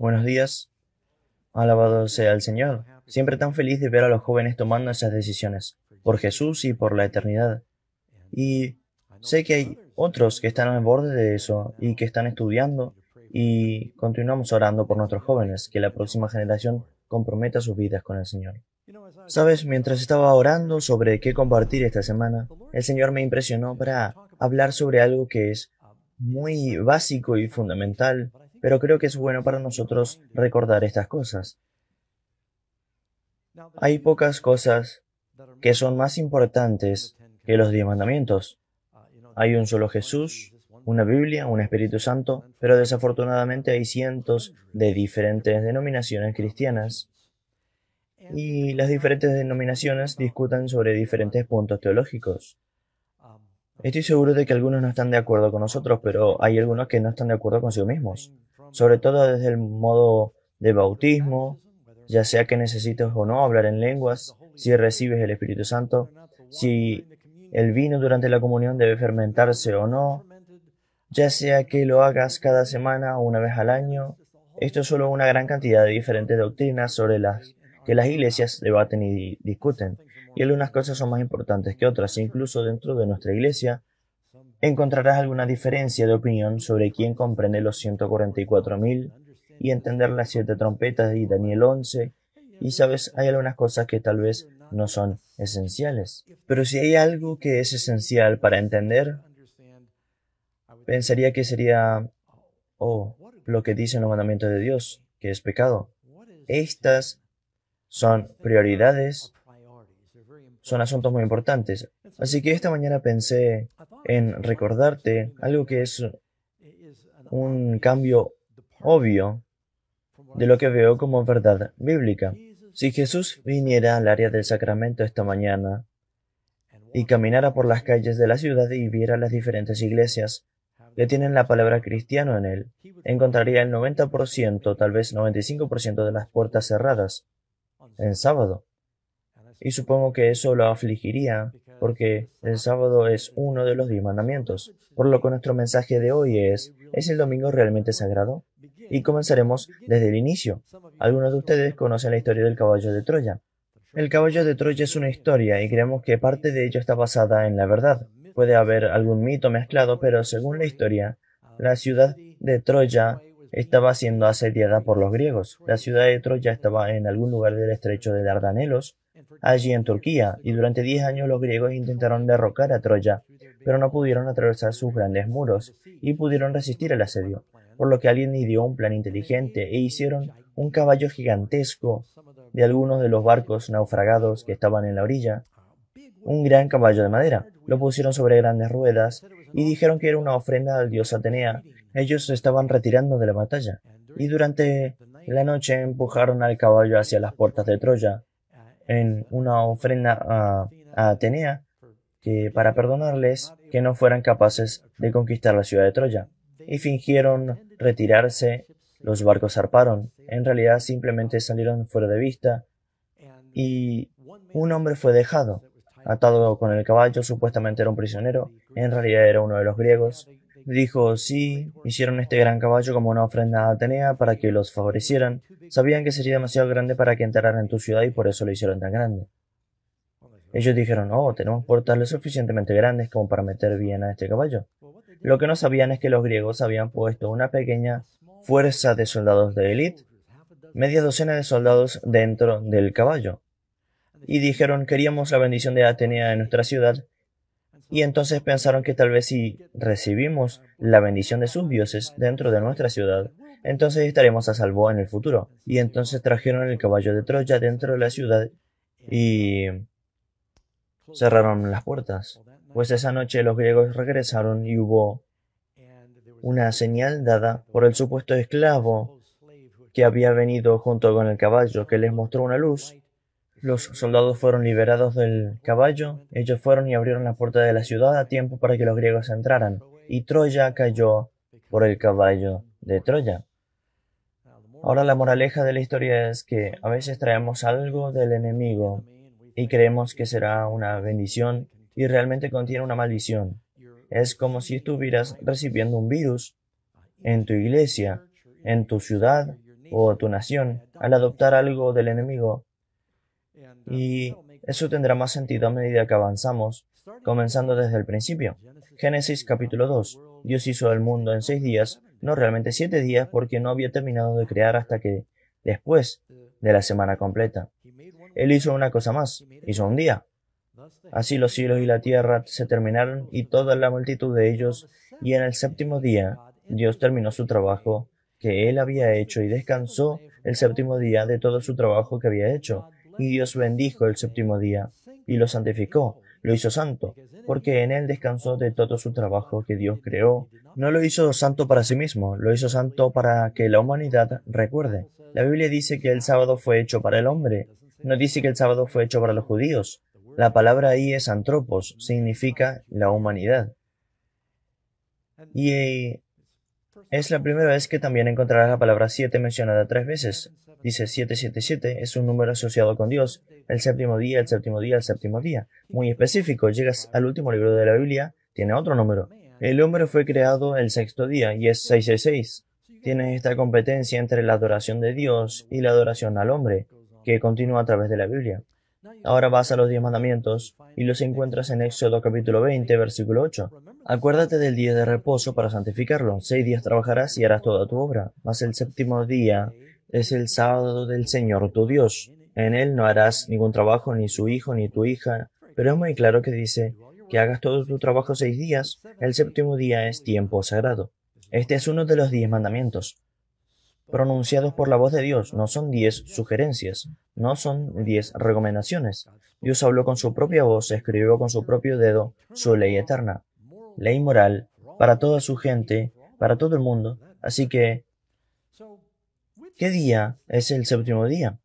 Buenos días, alabado sea el Señor. Siempre tan feliz de ver a los jóvenes tomando esas decisiones, por Jesús y por la eternidad. Y sé que hay otros que están al borde de eso y que están estudiando y continuamos orando por nuestros jóvenes, que la próxima generación comprometa sus vidas con el Señor. Sabes, mientras estaba orando sobre qué compartir esta semana, el Señor me impresionó para hablar sobre algo que es muy básico y fundamental, pero creo que es bueno para nosotros recordar estas cosas. Hay pocas cosas que son más importantes que los 10 mandamientos. Hay un solo Jesús, una Biblia, un Espíritu Santo, pero desafortunadamente hay cientos de diferentes denominaciones cristianas y las diferentes denominaciones discutan sobre diferentes puntos teológicos. Estoy seguro de que algunos no están de acuerdo con nosotros, pero hay algunos que no están de acuerdo consigo mismos, sobre todo desde el modo de bautismo, ya sea que necesites o no hablar en lenguas, si recibes el Espíritu Santo, si el vino durante la comunión debe fermentarse o no, ya sea que lo hagas cada semana o una vez al año. Esto es solo una gran cantidad de diferentes doctrinas sobre las que las iglesias debaten y discuten, y algunas cosas son más importantes que otras. Incluso dentro de nuestra iglesia encontrarás alguna diferencia de opinión sobre quién comprende los 144.000 y entender las 7 trompetas y Daniel 11, y sabes, hay algunas cosas que tal vez no son esenciales. Pero si hay algo que es esencial para entender, pensaría que sería, lo que dicen los mandamientos de Dios, que es pecado. Estas son prioridades, son asuntos muy importantes. Así que esta mañana pensé en recordarte algo que es un cambio obvio de lo que veo como verdad bíblica. Si Jesús viniera al área del Sacramento esta mañana y caminara por las calles de la ciudad y viera las diferentes iglesias que tienen la palabra cristiano en él, encontraría el 90%, tal vez 95% de las puertas cerradas en sábado. Y supongo que eso lo afligiría, porque el sábado es uno de los 10 mandamientos. Por lo que nuestro mensaje de hoy ¿es el domingo realmente sagrado? Y comenzaremos desde el inicio. Algunos de ustedes conocen la historia del caballo de Troya. El caballo de Troya es una historia y creemos que parte de ello está basada en la verdad. Puede haber algún mito mezclado, pero según la historia, la ciudad de Troya estaba siendo asediada por los griegos. La ciudad de Troya estaba en algún lugar del estrecho de Dardanelos, allí en Turquía, y durante 10 años los griegos intentaron derrocar a Troya, pero no pudieron atravesar sus grandes muros y pudieron resistir el asedio, por lo que alguien ideó un plan inteligente e hicieron un caballo gigantesco de algunos de los barcos naufragados que estaban en la orilla, un gran caballo de madera. Lo pusieron sobre grandes ruedas y dijeron que era una ofrenda al dios Atenea. Ellos se estaban retirando de la batalla, y durante la noche empujaron al caballo hacia las puertas de Troya, en una ofrenda a Atenea, que para perdonarles que no fueran capaces de conquistar la ciudad de Troya, y fingieron retirarse. Los barcos zarparon, en realidad simplemente salieron fuera de vista, y un hombre fue dejado, atado con el caballo. Supuestamente era un prisionero, en realidad era uno de los griegos. Dijo, sí, hicieron este gran caballo como una ofrenda a Atenea para que los favorecieran. Sabían que sería demasiado grande para que entraran en tu ciudad y por eso lo hicieron tan grande. Ellos dijeron, tenemos puertas lo suficientemente grandes como para meter bien a este caballo. Lo que no sabían es que los griegos habían puesto una pequeña fuerza de soldados de élite, media docena de soldados dentro del caballo. Y dijeron, queríamos la bendición de Atenea en nuestra ciudad. Y entonces pensaron que tal vez si recibimos la bendición de sus dioses dentro de nuestra ciudad, entonces estaremos a salvo en el futuro. Y entonces trajeron el caballo de Troya dentro de la ciudad y cerraron las puertas. Pues esa noche los griegos regresaron y hubo una señal dada por el supuesto esclavo que había venido junto con el caballo, que les mostró una luz. Los soldados fueron liberados del caballo. Ellos fueron y abrieron la puerta de la ciudad a tiempo para que los griegos entraran, y Troya cayó por el caballo de Troya. Ahora la moraleja de la historia es que a veces traemos algo del enemigo y creemos que será una bendición y realmente contiene una maldición. Es como si estuvieras recibiendo un virus en tu iglesia, en tu ciudad, o tu nación al adoptar algo del enemigo. Y eso tendrá más sentido a medida que avanzamos, comenzando desde el principio. Génesis capítulo 2. Dios hizo el mundo en 6 días, no realmente 7 días, porque no había terminado de crear hasta que después de la semana completa. Él hizo una cosa más, hizo un día. Así los cielos y la tierra se terminaron y toda la multitud de ellos, y en el séptimo día Dios terminó su trabajo que él había hecho y descansó el séptimo día de todo su trabajo que había hecho. Y Dios bendijo el séptimo día y lo santificó, lo hizo santo, porque en él descansó de todo su trabajo que Dios creó. No lo hizo santo para sí mismo, lo hizo santo para que la humanidad recuerde. La Biblia dice que el sábado fue hecho para el hombre, no dice que el sábado fue hecho para los judíos. La palabra ahí es antropos, significa la humanidad. Y es la primera vez que también encontrarás la palabra 7 mencionada 3 veces. Dice 777, es un número asociado con Dios. El séptimo día, el séptimo día, el séptimo día. Muy específico. Llegas al último libro de la Biblia, tiene otro número. El hombre fue creado el sexto día y es 666. Tienes esta competencia entre la adoración de Dios y la adoración al hombre, que continúa a través de la Biblia. Ahora vas a los 10 mandamientos y los encuentras en Éxodo capítulo 20, versículo 8. Acuérdate del día de reposo para santificarlo. 6 días trabajarás y harás toda tu obra, mas el séptimo día es el sábado del Señor tu Dios. En él no harás ningún trabajo, ni su hijo, ni tu hija. Pero es muy claro que dice que hagas todo tu trabajo 6 días. El séptimo día es tiempo sagrado. Este es uno de los 10 mandamientos pronunciados por la voz de Dios. No son 10 sugerencias, no son 10 recomendaciones. Dios habló con su propia voz, escribió con su propio dedo su ley eterna, ley moral, para toda su gente, para todo el mundo. Así que, ¿qué día es el séptimo día?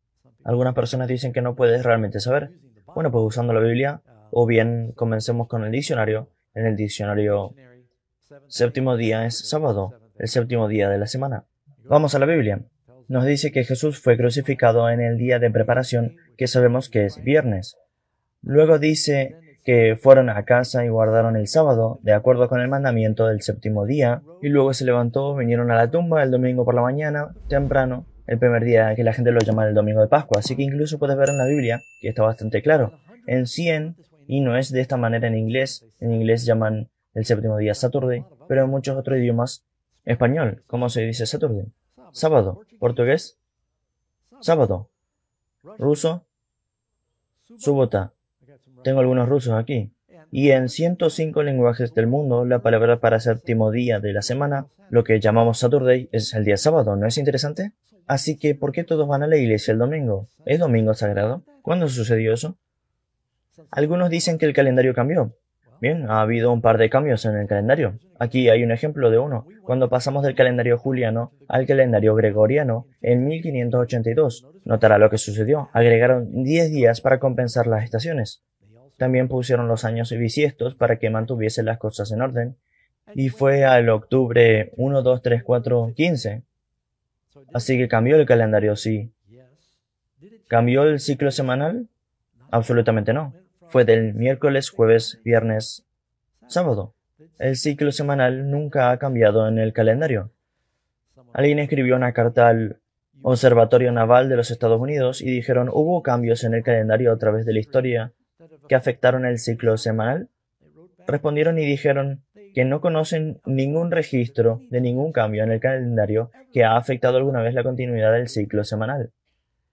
Algunas personas dicen que no puedes realmente saber. Bueno, pues usando la Biblia, o bien comencemos con el diccionario. En el diccionario, séptimo día es sábado, el séptimo día de la semana. Vamos a la Biblia. Nos dice que Jesús fue crucificado en el día de preparación, que sabemos que es viernes. Luego dice que fueron a casa y guardaron el sábado, de acuerdo con el mandamiento del séptimo día, y luego se levantó, vinieron a la tumba el domingo por la mañana, temprano, el primer día que la gente lo llama el domingo de Pascua. Así que incluso puedes ver en la Biblia que está bastante claro. En 100, y no es de esta manera en inglés llaman el séptimo día Saturday, pero en muchos otros idiomas, español, ¿cómo se dice Saturday? Sábado, portugués, sábado, ruso, subota. Tengo algunos rusos aquí. Y en 105 lenguajes del mundo, la palabra para séptimo día de la semana, lo que llamamos Saturday, es el día sábado. ¿No es interesante? Así que, ¿por qué todos van a la iglesia el domingo? ¿Es domingo sagrado? ¿Cuándo sucedió eso? Algunos dicen que el calendario cambió. Bien, ha habido un par de cambios en el calendario. Aquí hay un ejemplo de uno. Cuando pasamos del calendario juliano al calendario gregoriano en 1582, notará lo que sucedió. Agregaron 10 días para compensar las estaciones. También pusieron los años bisiestos para que mantuviesen las cosas en orden. Y fue al octubre 1, 2, 3, 4, 15. Así que cambió el calendario, sí. ¿Cambió el ciclo semanal? Absolutamente no. Fue del miércoles, jueves, viernes, sábado. El ciclo semanal nunca ha cambiado en el calendario. Alguien escribió una carta al Observatorio Naval de los Estados Unidos y dijeron, ¿hubo cambios en el calendario a través de la historia que afectaron el ciclo semanal? Respondieron y dijeron que no conocen ningún registro de ningún cambio en el calendario que ha afectado alguna vez la continuidad del ciclo semanal.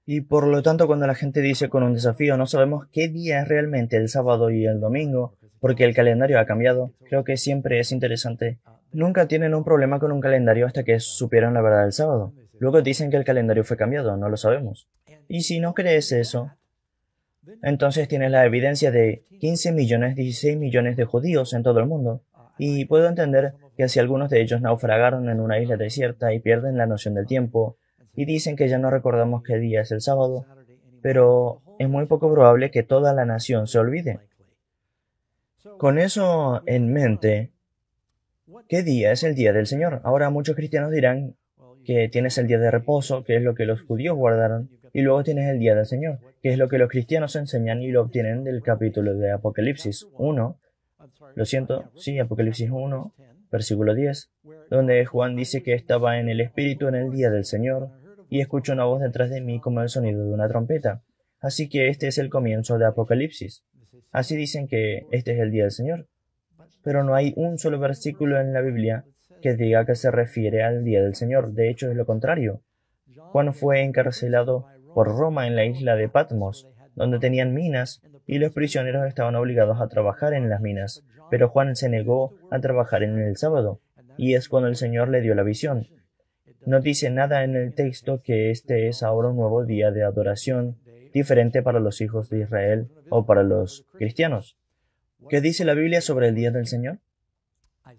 Y por lo tanto, cuando la gente dice con un desafío, no sabemos qué día es realmente el sábado y el domingo, porque el calendario ha cambiado, creo que siempre es interesante. Nunca tienen un problema con un calendario hasta que supieran la verdad del sábado. Luego dicen que el calendario fue cambiado, no lo sabemos. Y si no crees eso, entonces tienes la evidencia de 15 millones, 16 millones de judíos en todo el mundo. Y puedo entender que si algunos de ellos naufragaron en una isla desierta y pierden la noción del tiempo, y dicen que ya no recordamos qué día es el sábado, pero es muy poco probable que toda la nación se olvide. Con eso en mente, ¿qué día es el día del Señor? Ahora muchos cristianos dirán que tienes el día de reposo, que es lo que los judíos guardaron, y luego tienes el día del Señor, que es lo que los cristianos enseñan y lo obtienen del capítulo de Apocalipsis 1, Apocalipsis 1, versículo 10, donde Juan dice que estaba en el Espíritu en el día del Señor, y escucho una voz detrás de mí como el sonido de una trompeta. Así que este es el comienzo de Apocalipsis. Así dicen que este es el día del Señor. Pero no hay un solo versículo en la Biblia que diga que se refiere al día del Señor. De hecho, es lo contrario. Juan fue encarcelado por Roma en la isla de Patmos, donde tenían minas, y los prisioneros estaban obligados a trabajar en las minas. Pero Juan se negó a trabajar en el sábado, y es cuando el Señor le dio la visión. No dice nada en el texto que este es ahora un nuevo día de adoración, diferente para los hijos de Israel o para los cristianos. ¿Qué dice la Biblia sobre el día del Señor?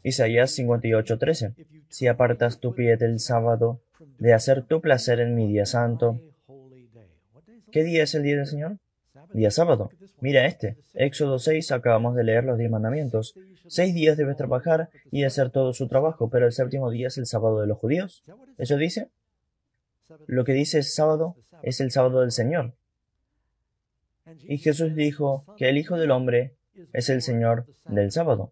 Isaías 58:13. Si apartas tu pie del sábado, de hacer tu placer en mi día santo. ¿Qué día es el día del Señor? Día sábado. Mira este. Éxodo 6, acabamos de leer los 10 mandamientos. 6 días debes trabajar y hacer todo su trabajo, pero el séptimo día es el sábado de los judíos. ¿Eso dice? Lo que dice sábado es el sábado del Señor. Y Jesús dijo que el Hijo del Hombre es el Señor del sábado.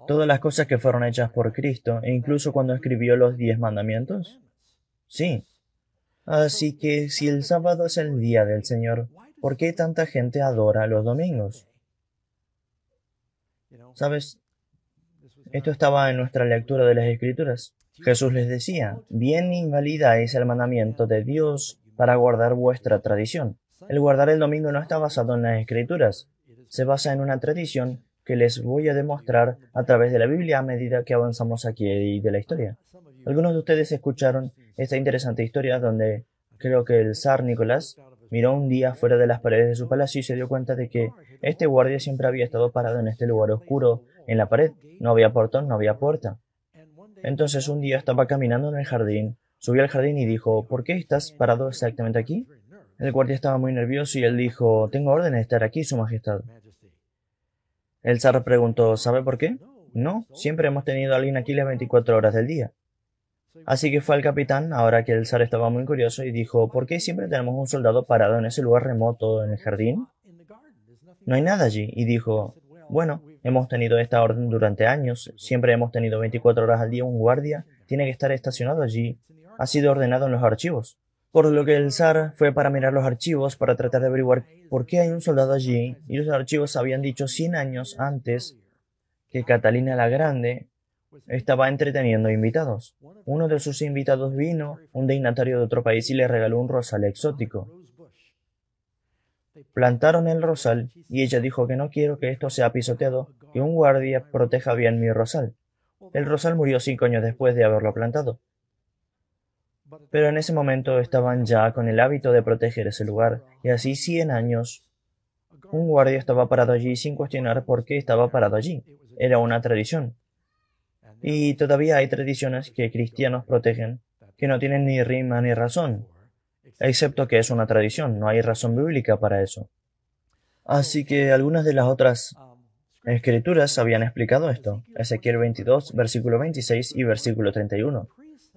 Todas las cosas que fueron hechas por Cristo, e incluso cuando escribió los 10 mandamientos. Sí. Así que si el sábado es el día del Señor, ¿por qué tanta gente adora los domingos? ¿Sabes? Esto estaba en nuestra lectura de las Escrituras. Jesús les decía, bien invalidáis el mandamiento de Dios para guardar vuestra tradición. El guardar el domingo no está basado en las Escrituras. Se basa en una tradición que les voy a demostrar a través de la Biblia a medida que avanzamos aquí de la historia. Algunos de ustedes escucharon esta interesante historia donde creo que el zar Nicolás miró un día fuera de las paredes de su palacio y se dio cuenta de que este guardia siempre había estado parado en este lugar oscuro en la pared. No había portón, no había puerta. Entonces un día estaba caminando en el jardín, subió al jardín y dijo, ¿por qué estás parado exactamente aquí? El guardia estaba muy nervioso y él dijo, tengo orden de estar aquí, Su Majestad. El zar preguntó, ¿sabe por qué? No, siempre hemos tenido a alguien aquí las 24 horas del día. Así que fue al capitán, ahora que el zar estaba muy curioso, y dijo, ¿por qué siempre tenemos un soldado parado en ese lugar remoto en el jardín? No hay nada allí. Y dijo, bueno, hemos tenido esta orden durante años, siempre hemos tenido 24 horas al día un guardia, tiene que estar estacionado allí, ha sido ordenado en los archivos. Por lo que el zar fue para mirar los archivos para tratar de averiguar por qué hay un soldado allí, y los archivos habían dicho 100 años antes que Catalina la Grande estaba entreteniendo invitados. Uno de sus invitados vino, un dignatario de otro país, y le regaló un rosal exótico. Plantaron el rosal, y ella dijo que no quiero que esto sea pisoteado, que un guardia proteja bien mi rosal. El rosal murió 5 años después de haberlo plantado. Pero en ese momento estaban ya con el hábito de proteger ese lugar, y así 100 años. Un guardia estaba parado allí sin cuestionar por qué estaba parado allí. Era una tradición. Y todavía hay tradiciones que cristianos protegen, que no tienen ni rima ni razón, excepto que es una tradición, no hay razón bíblica para eso. Así que algunas de las otras escrituras habían explicado esto. Ezequiel 22, versículo 26 y versículo 31.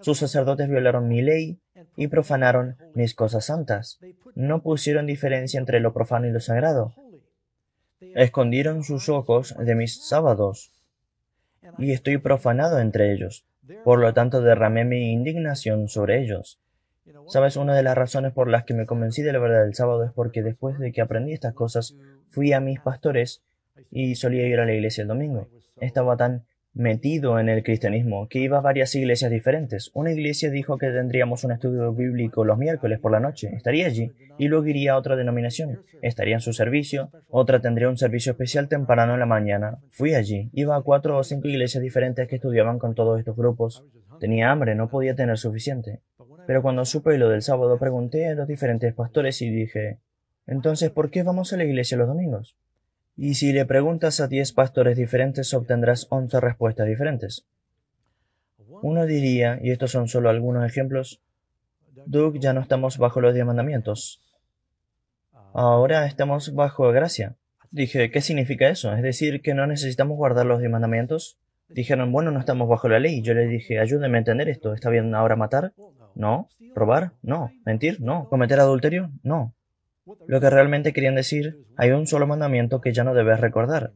Sus sacerdotes violaron mi ley y profanaron mis cosas santas. No pusieron diferencia entre lo profano y lo sagrado. Escondieron sus ojos de mis sábados, y estoy profanado entre ellos. Por lo tanto, derramé mi indignación sobre ellos. ¿Sabes? Una de las razones por las que me convencí de la verdad del sábado es porque después de que aprendí estas cosas, fui a mis pastores y solía ir a la iglesia el domingo. Estaba tan metido en el cristianismo que iba a varias iglesias diferentes. Una iglesia dijo que tendríamos un estudio bíblico los miércoles por la noche. Estaría allí y luego iría a otra denominación. Estaría en su servicio. Otra tendría un servicio especial temprano en la mañana. Fui allí. Iba a 4 o 5 iglesias diferentes que estudiaban con todos estos grupos. Tenía hambre, no podía tener suficiente. Pero cuando supe lo del sábado, pregunté a los diferentes pastores y dije, entonces, ¿por qué vamos a la iglesia los domingos? Y si le preguntas a 10 pastores diferentes, obtendrás 11 respuestas diferentes. Uno diría, y estos son solo algunos ejemplos, Doug, ya no estamos bajo los 10 mandamientos. Ahora estamos bajo gracia. Dije, ¿qué significa eso? ¿Es decir, que no necesitamos guardar los 10 mandamientos? Dijeron, bueno, no estamos bajo la ley. Yo les dije, ayúdenme a entender esto. ¿Está bien ahora matar? No. ¿Robar? No. ¿Mentir? No. ¿Cometer adulterio? No. Lo que realmente querían decir, hay un solo mandamiento que ya no debes recordar.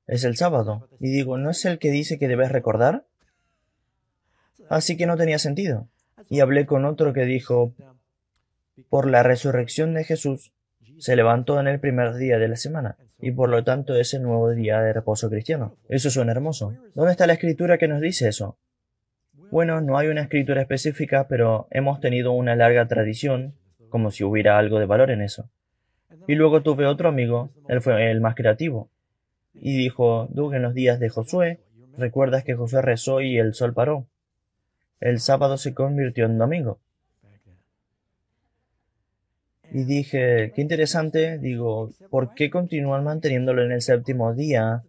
Es el sábado. Y digo, ¿no es el que dice que debes recordar? Así que no tenía sentido. Y hablé con otro que dijo, Por la resurrección de Jesús, se levantó en el primer día de la semana, y por lo tanto es el nuevo día de reposo cristiano. Eso suena hermoso. ¿Dónde está la escritura que nos dice eso? Bueno, no hay una escritura específica, pero hemos tenido una larga tradición, como si hubiera algo de valor en eso. Y luego tuve otro amigo, él fue el más creativo, y dijo, Doug, en los días de Josué, ¿recuerdas que Josué rezó y el sol paró? El sábado se convirtió en domingo. Y dije, qué interesante, digo, ¿por qué continúan manteniéndolo en el séptimo día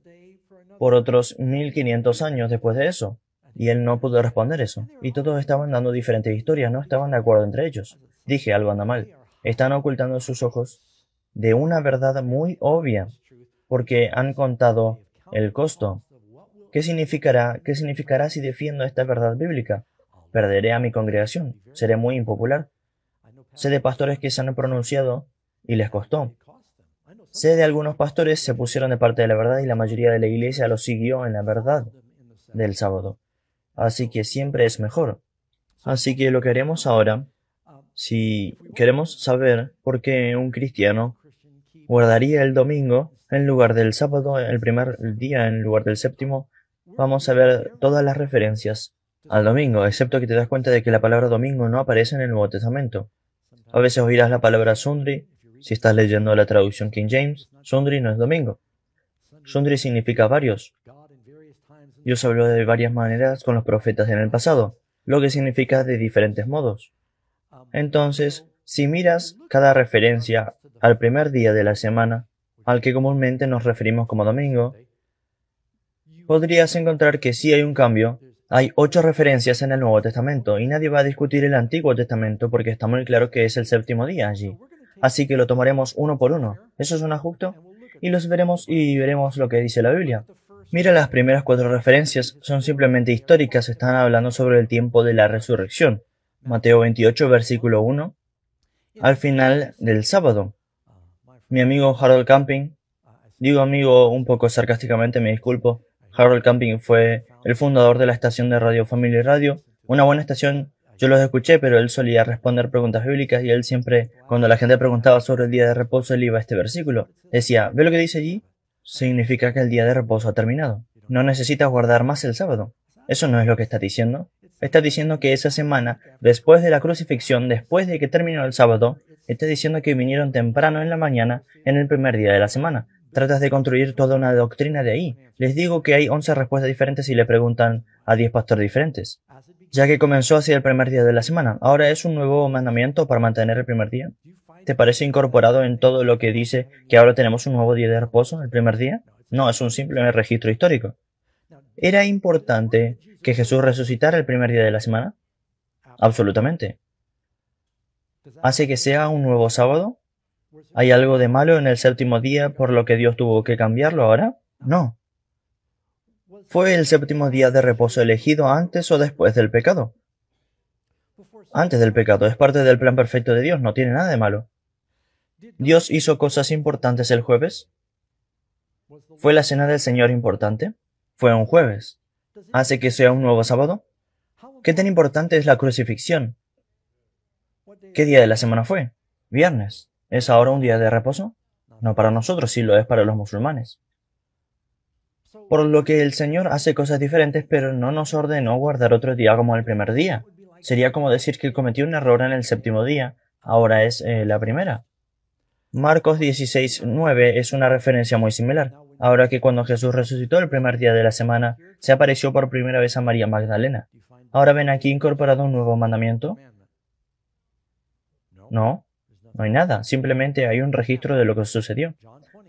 por otros 1500 años después de eso? Y él no pudo responder eso. Y todos estaban dando diferentes historias, no estaban de acuerdo entre ellos. Dije, algo anda mal. Están ocultando sus ojos de una verdad muy obvia, porque han contado el costo. ¿Qué significará si defiendo esta verdad bíblica? Perderé a mi congregación, seré muy impopular. Sé de pastores que se han pronunciado y les costó. Sé de algunos pastores se pusieron de parte de la verdad y la mayoría de la iglesia los siguió en la verdad del sábado. Así que siempre es mejor. Así que lo que haremos ahora, si queremos saber por qué un cristiano guardaría el domingo en lugar del sábado, el primer día en lugar del séptimo, vamos a ver todas las referencias al domingo, excepto que te das cuenta de que la palabra domingo no aparece en el Nuevo Testamento. A veces oirás la palabra Sunday, si estás leyendo la traducción King James. Sunday no es domingo. Sunday significa varios. Dios habló de varias maneras con los profetas en el pasado, lo que significa de diferentes modos. Entonces, si miras cada referencia al primer día de la semana, al que comúnmente nos referimos como domingo, podrías encontrar que sí hay un cambio. Hay 8 referencias en el Nuevo Testamento, y nadie va a discutir el Antiguo Testamento porque está muy claro que es el séptimo día allí. Así que lo tomaremos uno por uno. ¿Eso suena justo? Y los veremos y veremos lo que dice la Biblia. Mira, las primeras 4 referencias son simplemente históricas, están hablando sobre el tiempo de la resurrección. Mateo 28, versículo 1, al final del sábado. Mi amigo Harold Camping, digo amigo un poco sarcásticamente, me disculpo, Harold Camping fue el fundador de la estación de radio Family Radio, una buena estación. Yo los escuché, pero él solía responder preguntas bíblicas y él siempre, cuando la gente preguntaba sobre el día de reposo, él iba a este versículo. Decía, ¿ve lo que dice allí? Significa que el día de reposo ha terminado. No necesitas guardar más el sábado. Eso no es lo que está diciendo. Está diciendo que esa semana, después de la crucifixión, después de que terminó el sábado, está diciendo que vinieron temprano en la mañana, en el primer día de la semana. Tratas de construir toda una doctrina de ahí. Les digo que hay 11 respuestas diferentes y le preguntan a 10 pastores diferentes. Ya que comenzó así el primer día de la semana, ¿ahora es un nuevo mandamiento para mantener el primer día? ¿Te parece incorporado en todo lo que dice que ahora tenemos un nuevo día de reposo, el primer día? No, es un simple registro histórico. ¿Era importante que Jesús resucitara el primer día de la semana? Absolutamente. ¿Hace que sea un nuevo sábado? ¿Hay algo de malo en el séptimo día por lo que Dios tuvo que cambiarlo ahora? No. ¿Fue el séptimo día de reposo elegido antes o después del pecado? Antes del pecado, es parte del plan perfecto de Dios, no tiene nada de malo. ¿Dios hizo cosas importantes el jueves? ¿Fue la cena del Señor importante? Fue un jueves. ¿Hace que sea un nuevo sábado? ¿Qué tan importante es la crucifixión? ¿Qué día de la semana fue? Viernes. ¿Es ahora un día de reposo? No para nosotros, sí lo es para los musulmanes. Por lo que el Señor hace cosas diferentes, pero no nos ordenó guardar otro día como el primer día. Sería como decir que cometió un error en el séptimo día, ahora es la primera. Marcos 16:9 es una referencia muy similar. Ahora que cuando Jesús resucitó el primer día de la semana, se apareció por primera vez a María Magdalena. ¿Ahora ven aquí incorporado un nuevo mandamiento? No, no hay nada, simplemente hay un registro de lo que sucedió.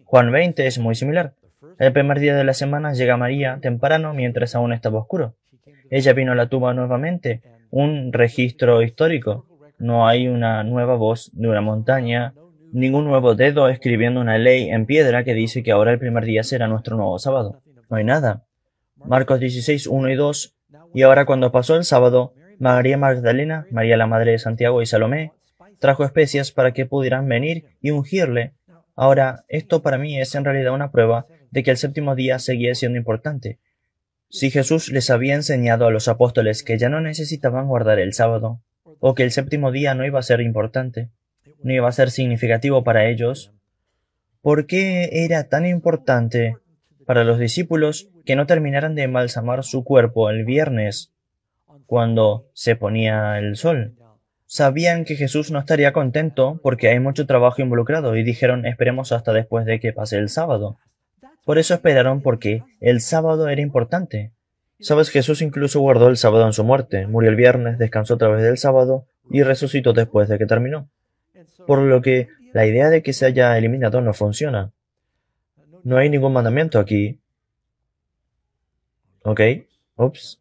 Juan 20 es muy similar. El primer día de la semana llega María temprano mientras aún estaba oscuro. Ella vino a la tumba nuevamente, un registro histórico. No hay una nueva voz de una montaña, ningún nuevo dedo escribiendo una ley en piedra que dice que ahora el primer día será nuestro nuevo sábado. No hay nada. Marcos 16, 1 y 2. Y ahora cuando pasó el sábado, María Magdalena, María la madre de Santiago y Salomé, trajo especias para que pudieran venir y ungirle. Ahora, esto para mí es en realidad una prueba de que el séptimo día seguía siendo importante. Si Jesús les había enseñado a los apóstoles que ya no necesitaban guardar el sábado, o que el séptimo día no iba a ser importante, no iba a ser significativo para ellos. ¿Por qué era tan importante para los discípulos que no terminaran de embalsamar su cuerpo el viernes cuando se ponía el sol? Sabían que Jesús no estaría contento porque hay mucho trabajo involucrado y dijeron esperemos hasta después de que pase el sábado. Por eso esperaron porque el sábado era importante. Sabes, Jesús incluso guardó el sábado en su muerte, murió el viernes, descansó a través del sábado y resucitó después de que terminó. Por lo que la idea de que se haya eliminado no funciona. No hay ningún mandamiento aquí. ¿Ok? Ups.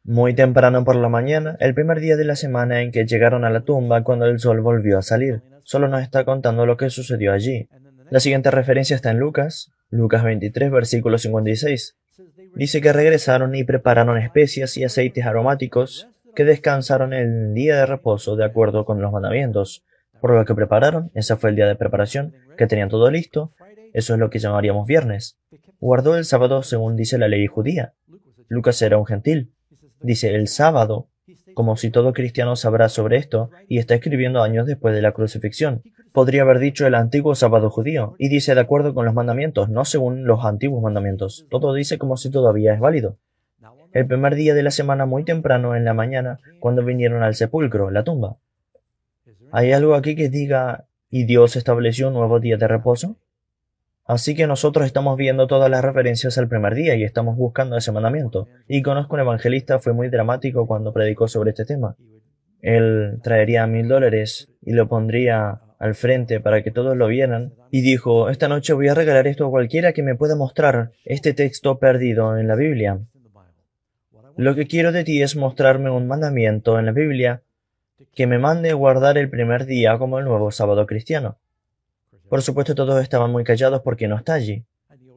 Muy temprano por la mañana, el primer día de la semana en que llegaron a la tumba cuando el sol volvió a salir. Solo nos está contando lo que sucedió allí. La siguiente referencia está en Lucas 23, versículo 56. Dice que regresaron y prepararon especias y aceites aromáticos que descansaron el día de reposo de acuerdo con los mandamientos. Por lo que prepararon, ese fue el día de preparación, que tenían todo listo. Eso es lo que llamaríamos viernes. Guardó el sábado según dice la ley judía. Lucas era un gentil. Dice el sábado, como si todo cristiano sabrá sobre esto, y está escribiendo años después de la crucifixión. Podría haber dicho el antiguo sábado judío, y dice de acuerdo con los mandamientos, no según los antiguos mandamientos. Todo dice como si todavía es válido. El primer día de la semana muy temprano en la mañana, cuando vinieron al sepulcro, la tumba. ¿Hay algo aquí que diga, y Dios estableció un nuevo día de reposo? Así que nosotros estamos viendo todas las referencias al primer día y estamos buscando ese mandamiento. Y conozco un evangelista, fue muy dramático cuando predicó sobre este tema. Él traería $1000 y lo pondría al frente para que todos lo vieran, y dijo, esta noche voy a regalar esto a cualquiera que me pueda mostrar este texto perdido en la Biblia. Lo que quiero de ti es mostrarme un mandamiento en la Biblia que me mande guardar el primer día como el nuevo sábado cristiano. Por supuesto todos estaban muy callados porque no está allí,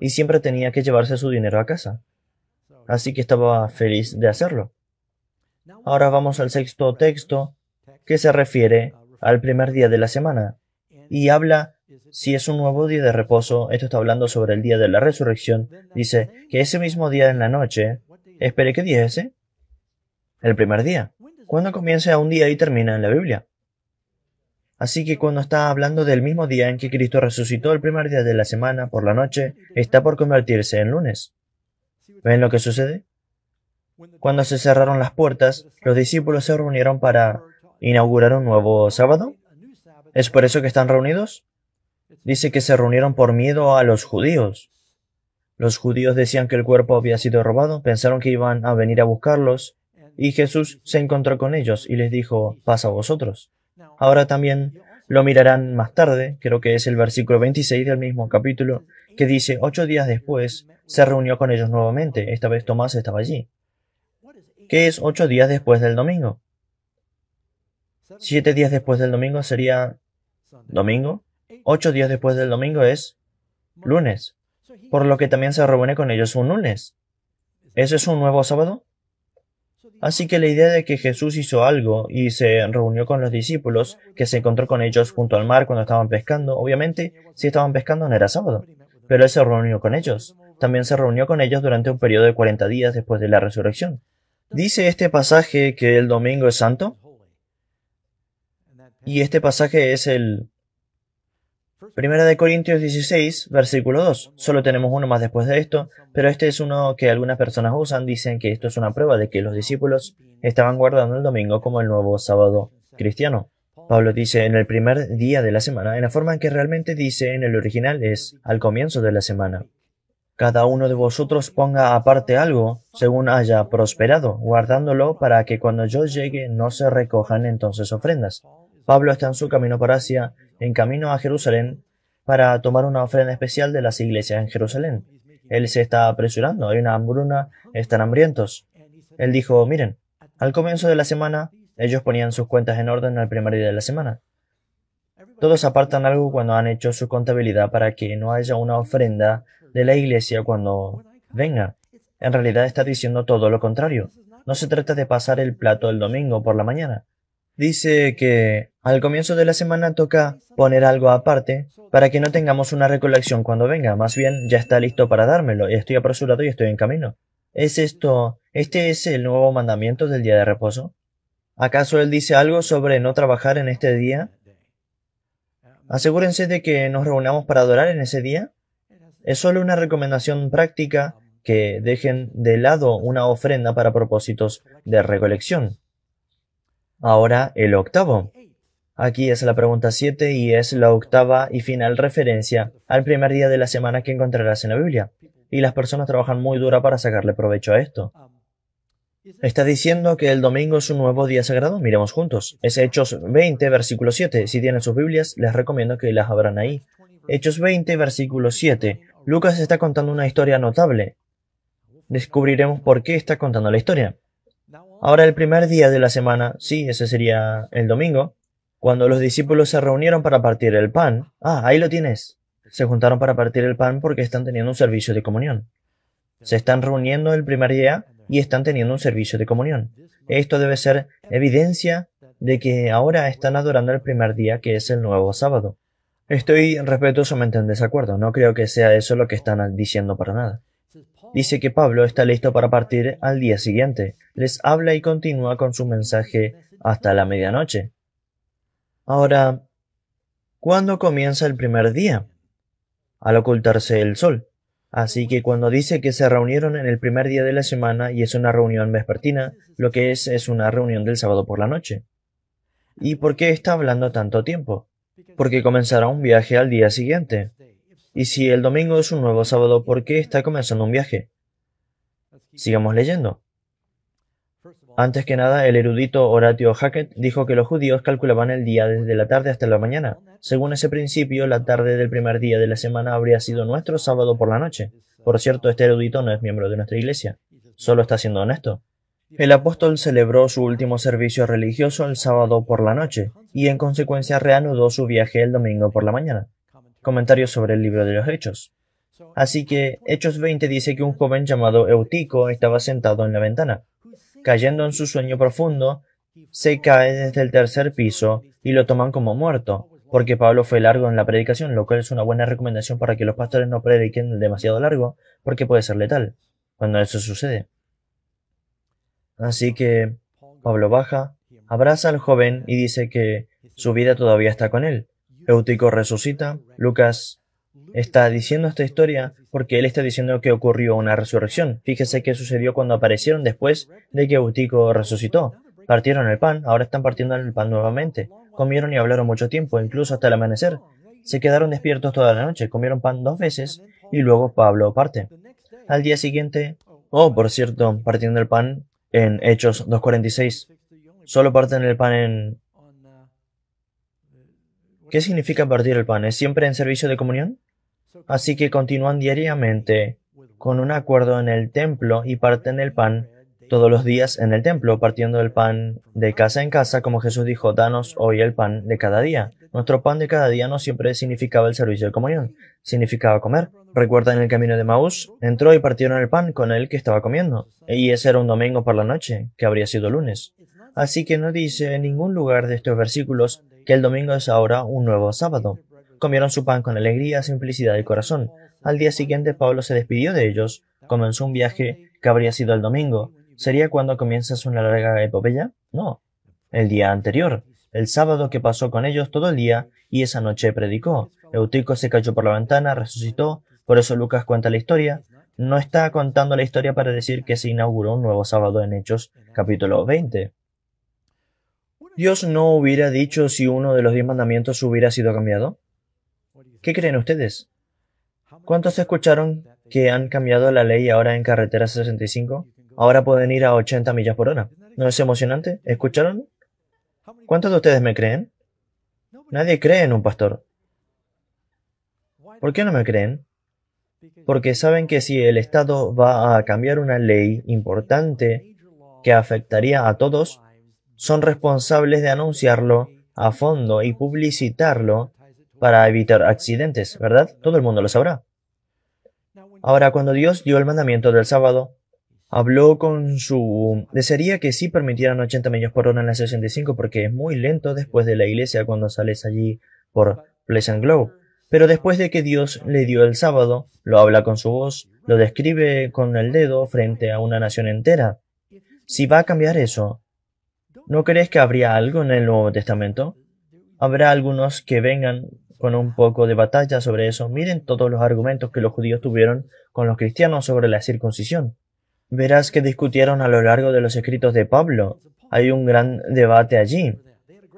y siempre tenía que llevarse su dinero a casa. Así que estaba feliz de hacerlo. Ahora vamos al sexto texto, que se refiere al primer día de la semana, y habla si es un nuevo día de reposo. Esto está hablando sobre el día de la resurrección. Dice que ese mismo día en la noche, espere, ¿qué día es ese? El primer día. ¿Cuándo comienza un día y termina en la Biblia? Así que cuando está hablando del mismo día en que Cristo resucitó el primer día de la semana por la noche, está por convertirse en lunes. ¿Ven lo que sucede? Cuando se cerraron las puertas, los discípulos se reunieron para inaugurar un nuevo sábado. ¿Es por eso que están reunidos? Dice que se reunieron por miedo a los judíos. Los judíos decían que el cuerpo había sido robado, pensaron que iban a venir a buscarlos, y Jesús se encontró con ellos y les dijo, paz a vosotros. Ahora también lo mirarán más tarde, creo que es el versículo 26 del mismo capítulo, que dice, 8 días después se reunió con ellos nuevamente, esta vez Tomás estaba allí. ¿Qué es 8 días después del domingo? 7 días después del domingo sería domingo. 8 días después del domingo es lunes, por lo que también se reúne con ellos un lunes. ¿Eso es un nuevo sábado? Así que la idea de que Jesús hizo algo y se reunió con los discípulos, que se encontró con ellos junto al mar cuando estaban pescando, obviamente, si estaban pescando no era sábado, pero Él se reunió con ellos. También se reunió con ellos durante un periodo de 40 días después de la resurrección. ¿Dice este pasaje que el domingo es santo? Y este pasaje es el 1 Corintios 16, versículo 2. Solo tenemos uno más después de esto, pero este es uno que algunas personas usan. Dicen que esto es una prueba de que los discípulos estaban guardando el domingo como el nuevo sábado cristiano. Pablo dice en el primer día de la semana, en la forma en que realmente dice en el original es al comienzo de la semana. Cada uno de vosotros ponga aparte algo, según haya prosperado, guardándolo para que cuando yo llegue no se recojan entonces ofrendas. Pablo está en su camino por Asia, en camino a Jerusalén, para tomar una ofrenda especial de las iglesias en Jerusalén. Él se está apresurando, hay una hambruna, están hambrientos. Él dijo, miren, al comienzo de la semana, ellos ponían sus cuentas en orden al primer día de la semana. Todos apartan algo cuando han hecho su contabilidad para que no haya una ofrenda de la iglesia cuando venga. En realidad está diciendo todo lo contrario. No se trata de pasar el plato el domingo por la mañana. Dice que al comienzo de la semana toca poner algo aparte para que no tengamos una recolección cuando venga. Más bien, ya está listo para dármelo y estoy apresurado y estoy en camino. ¿Este es el nuevo mandamiento del día de reposo? ¿Acaso él dice algo sobre no trabajar en este día? Asegúrense de que nos reunamos para adorar en ese día. Es solo una recomendación práctica que dejen de lado una ofrenda para propósitos de recolección. Ahora, el octavo. Aquí es la pregunta 7 y es la octava y final referencia al primer día de la semana que encontrarás en la Biblia. Y las personas trabajan muy duro para sacarle provecho a esto. ¿Está diciendo que el domingo es un nuevo día sagrado? Miremos juntos. Es Hechos 20, versículo 7. Si tienen sus Biblias, les recomiendo que las abran ahí. Hechos 20, versículo 7. Lucas está contando una historia notable. Descubriremos por qué está contando la historia. Ahora, el primer día de la semana, sí, ese sería el domingo, cuando los discípulos se reunieron para partir el pan. Ahí lo tienes. Se juntaron para partir el pan porque están teniendo un servicio de comunión. Se están reuniendo el primer día y están teniendo un servicio de comunión. Esto debe ser evidencia de que ahora están adorando el primer día, que es el nuevo sábado. Estoy respetuosamente en desacuerdo. No creo que sea eso lo que están diciendo para nada. Dice que Pablo está listo para partir al día siguiente. Les habla y continúa con su mensaje hasta la medianoche. Ahora, ¿cuándo comienza el primer día? Al ocultarse el sol. Así que cuando dice que se reunieron en el primer día de la semana y es una reunión vespertina, lo que es una reunión del sábado por la noche. ¿Y por qué está hablando tanto tiempo? Porque comenzará un viaje al día siguiente. Y si el domingo es un nuevo sábado, ¿por qué está comenzando un viaje? Sigamos leyendo. Antes que nada, el erudito Horatio Hackett dijo que los judíos calculaban el día desde la tarde hasta la mañana. Según ese principio, la tarde del primer día de la semana habría sido nuestro sábado por la noche. Por cierto, este erudito no es miembro de nuestra iglesia. Solo está siendo honesto. El apóstol celebró su último servicio religioso el sábado por la noche, y en consecuencia reanudó su viaje el domingo por la mañana. Comentarios sobre el libro de los Hechos. Así que Hechos 20 dice que un joven llamado Eutico estaba sentado en la ventana. Cayendo en su sueño profundo, se cae desde el tercer piso y lo toman como muerto, porque Pablo fue largo en la predicación, lo cual es una buena recomendación para que los pastores no prediquen demasiado largo, porque puede ser letal cuando eso sucede. Así que Pablo baja, abraza al joven y dice que su vida todavía está con él. Eutico resucita. Lucas está diciendo esta historia porque él está diciendo que ocurrió una resurrección. Fíjese qué sucedió cuando aparecieron después de que Eutico resucitó. Partieron el pan, ahora están partiendo el pan nuevamente. Comieron y hablaron mucho tiempo, incluso hasta el amanecer. Se quedaron despiertos toda la noche, comieron pan 2 veces y luego Pablo parte. Al día siguiente, por cierto, partiendo el pan en Hechos 2:46, solo parten el pan en... ¿Qué significa partir el pan? ¿Es siempre en servicio de comunión? Así que continúan diariamente con un acuerdo en el templo y parten el pan todos los días en el templo, partiendo el pan de casa en casa, como Jesús dijo, danos hoy el pan de cada día. Nuestro pan de cada día no siempre significaba el servicio de comunión, significaba comer. Recuerda en el camino de Maús, entró y partieron el pan con el que estaba comiendo, y ese era un domingo por la noche, que habría sido lunes. Así que no dice en ningún lugar de estos versículos que el domingo es ahora un nuevo sábado. Comieron su pan con alegría, simplicidad y corazón. Al día siguiente Pablo se despidió de ellos, comenzó un viaje que habría sido el domingo. ¿Sería cuando comienzas una larga epopeya? No. El día anterior, el sábado que pasó con ellos todo el día y esa noche predicó. Eutico se cayó por la ventana, resucitó, por eso Lucas cuenta la historia. No está contando la historia para decir que se inauguró un nuevo sábado en Hechos, capítulo 20. ¿Dios no hubiera dicho si uno de los 10 mandamientos hubiera sido cambiado? ¿Qué creen ustedes? ¿Cuántos escucharon que han cambiado la ley ahora en carretera 65? Ahora pueden ir a 80 millas por hora. ¿No es emocionante? ¿Escucharon? ¿Cuántos de ustedes me creen? Nadie cree en un pastor. ¿Por qué no me creen? Porque saben que si el Estado va a cambiar una ley importante que afectaría a todos, son responsables de anunciarlo a fondo y publicitarlo para evitar accidentes, ¿verdad? Todo el mundo lo sabrá. Ahora, cuando Dios dio el mandamiento del sábado, habló con su... Desearía que sí permitieran 80 millas por hora en la 65 porque es muy lento después de la iglesia cuando sales allí por Pleasant Grove. Pero después de que Dios le dio el sábado, lo habla con su voz, lo describe con el dedo frente a una nación entera. Si va a cambiar eso, ¿no crees que habría algo en el Nuevo Testamento? Habrá algunos que vengan con un poco de batalla sobre eso. Miren todos los argumentos que los judíos tuvieron con los cristianos sobre la circuncisión. Verás que discutieron a lo largo de los escritos de Pablo. Hay un gran debate allí.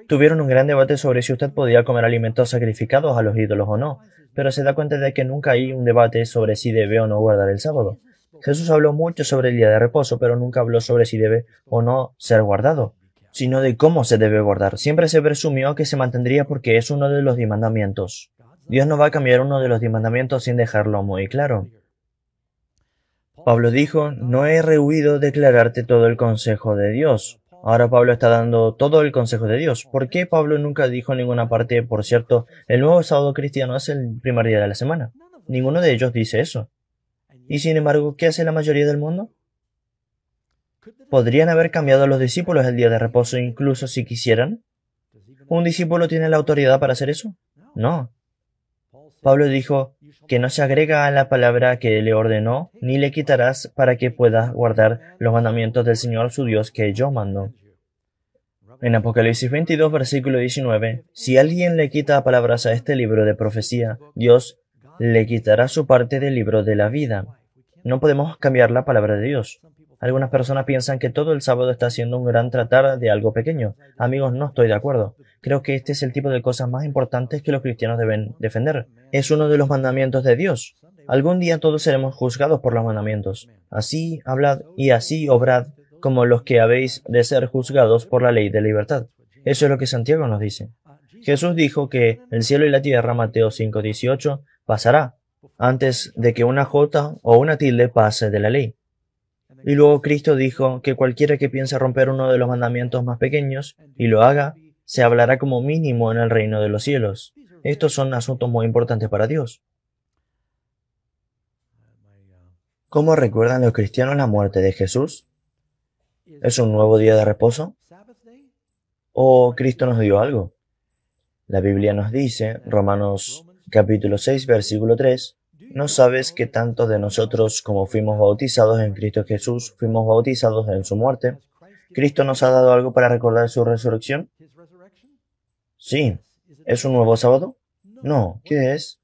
Tuvieron un gran debate sobre si usted podía comer alimentos sacrificados a los ídolos o no, pero se da cuenta de que nunca hay un debate sobre si debe o no guardar el sábado. Jesús habló mucho sobre el día de reposo, pero nunca habló sobre si debe o no ser guardado, sino de cómo se debe guardar. Siempre se presumió que se mantendría porque es uno de los 10 mandamientos. Dios no va a cambiar uno de los 10 mandamientos sin dejarlo muy claro. Pablo dijo, no he rehuido declararte todo el consejo de Dios. Ahora Pablo está dando todo el consejo de Dios. ¿Por qué Pablo nunca dijo en ninguna parte, por cierto, el nuevo sábado cristiano es el primer día de la semana? Ninguno de ellos dice eso. Y sin embargo, ¿qué hace la mayoría del mundo? ¿Podrían haber cambiado a los discípulos el día de reposo incluso si quisieran? ¿Un discípulo tiene la autoridad para hacer eso? No. Pablo dijo que no se agrega a la palabra que le ordenó, ni le quitarás para que puedas guardar los mandamientos del Señor su Dios que yo mando. En Apocalipsis 22, versículo 19, si alguien le quita palabras a este libro de profecía, Dios le quitará su parte del libro de la vida. No podemos cambiar la palabra de Dios. Algunas personas piensan que todo el sábado está haciendo un gran tratar de algo pequeño. Amigos, no estoy de acuerdo. Creo que este es el tipo de cosas más importantes que los cristianos deben defender. Es uno de los mandamientos de Dios. Algún día todos seremos juzgados por los mandamientos. Así hablad y así obrad como los que habéis de ser juzgados por la ley de libertad. Eso es lo que Santiago nos dice. Jesús dijo que el cielo y la tierra, Mateo 5:18, pasará antes de que una jota o una tilde pase de la ley. Y luego Cristo dijo que cualquiera que piense romper uno de los mandamientos más pequeños y lo haga, se hablará como mínimo en el reino de los cielos. Estos son asuntos muy importantes para Dios. ¿Cómo recuerdan los cristianos la muerte de Jesús? ¿Es un nuevo día de reposo? ¿O Cristo nos dio algo? La Biblia nos dice, Romanos capítulo 6, versículo 3, ¿no sabes que tanto de nosotros como fuimos bautizados en Cristo Jesús, fuimos bautizados en su muerte? ¿Cristo nos ha dado algo para recordar su resurrección? Sí. ¿Es un nuevo sábado? No. ¿Qué es?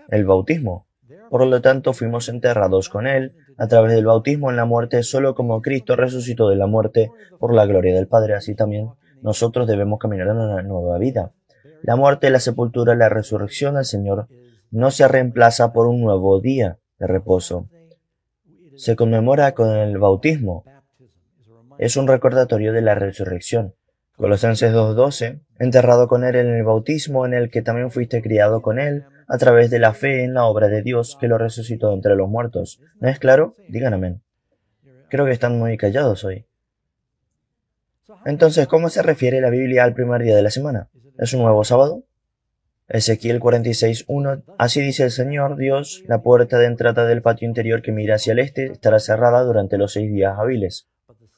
El bautismo. Por lo tanto, fuimos enterrados con Él a través del bautismo en la muerte, solo como Cristo resucitó de la muerte por la gloria del Padre. Así también nosotros debemos caminar en una nueva vida. La muerte, la sepultura, la resurrección del Señor no se reemplaza por un nuevo día de reposo. Se conmemora con el bautismo. Es un recordatorio de la resurrección. Colosenses 2:12, enterrado con Él en el bautismo en el que también fuiste criado con Él, a través de la fe en la obra de Dios que lo resucitó entre los muertos. ¿No es claro? Digan amén. Creo que están muy callados hoy. Entonces, ¿cómo se refiere la Biblia al primer día de la semana? ¿Es un nuevo sábado? Ezequiel 46:1, así dice el Señor Dios, la puerta de entrada del patio interior que mira hacia el este estará cerrada durante los 6 días hábiles,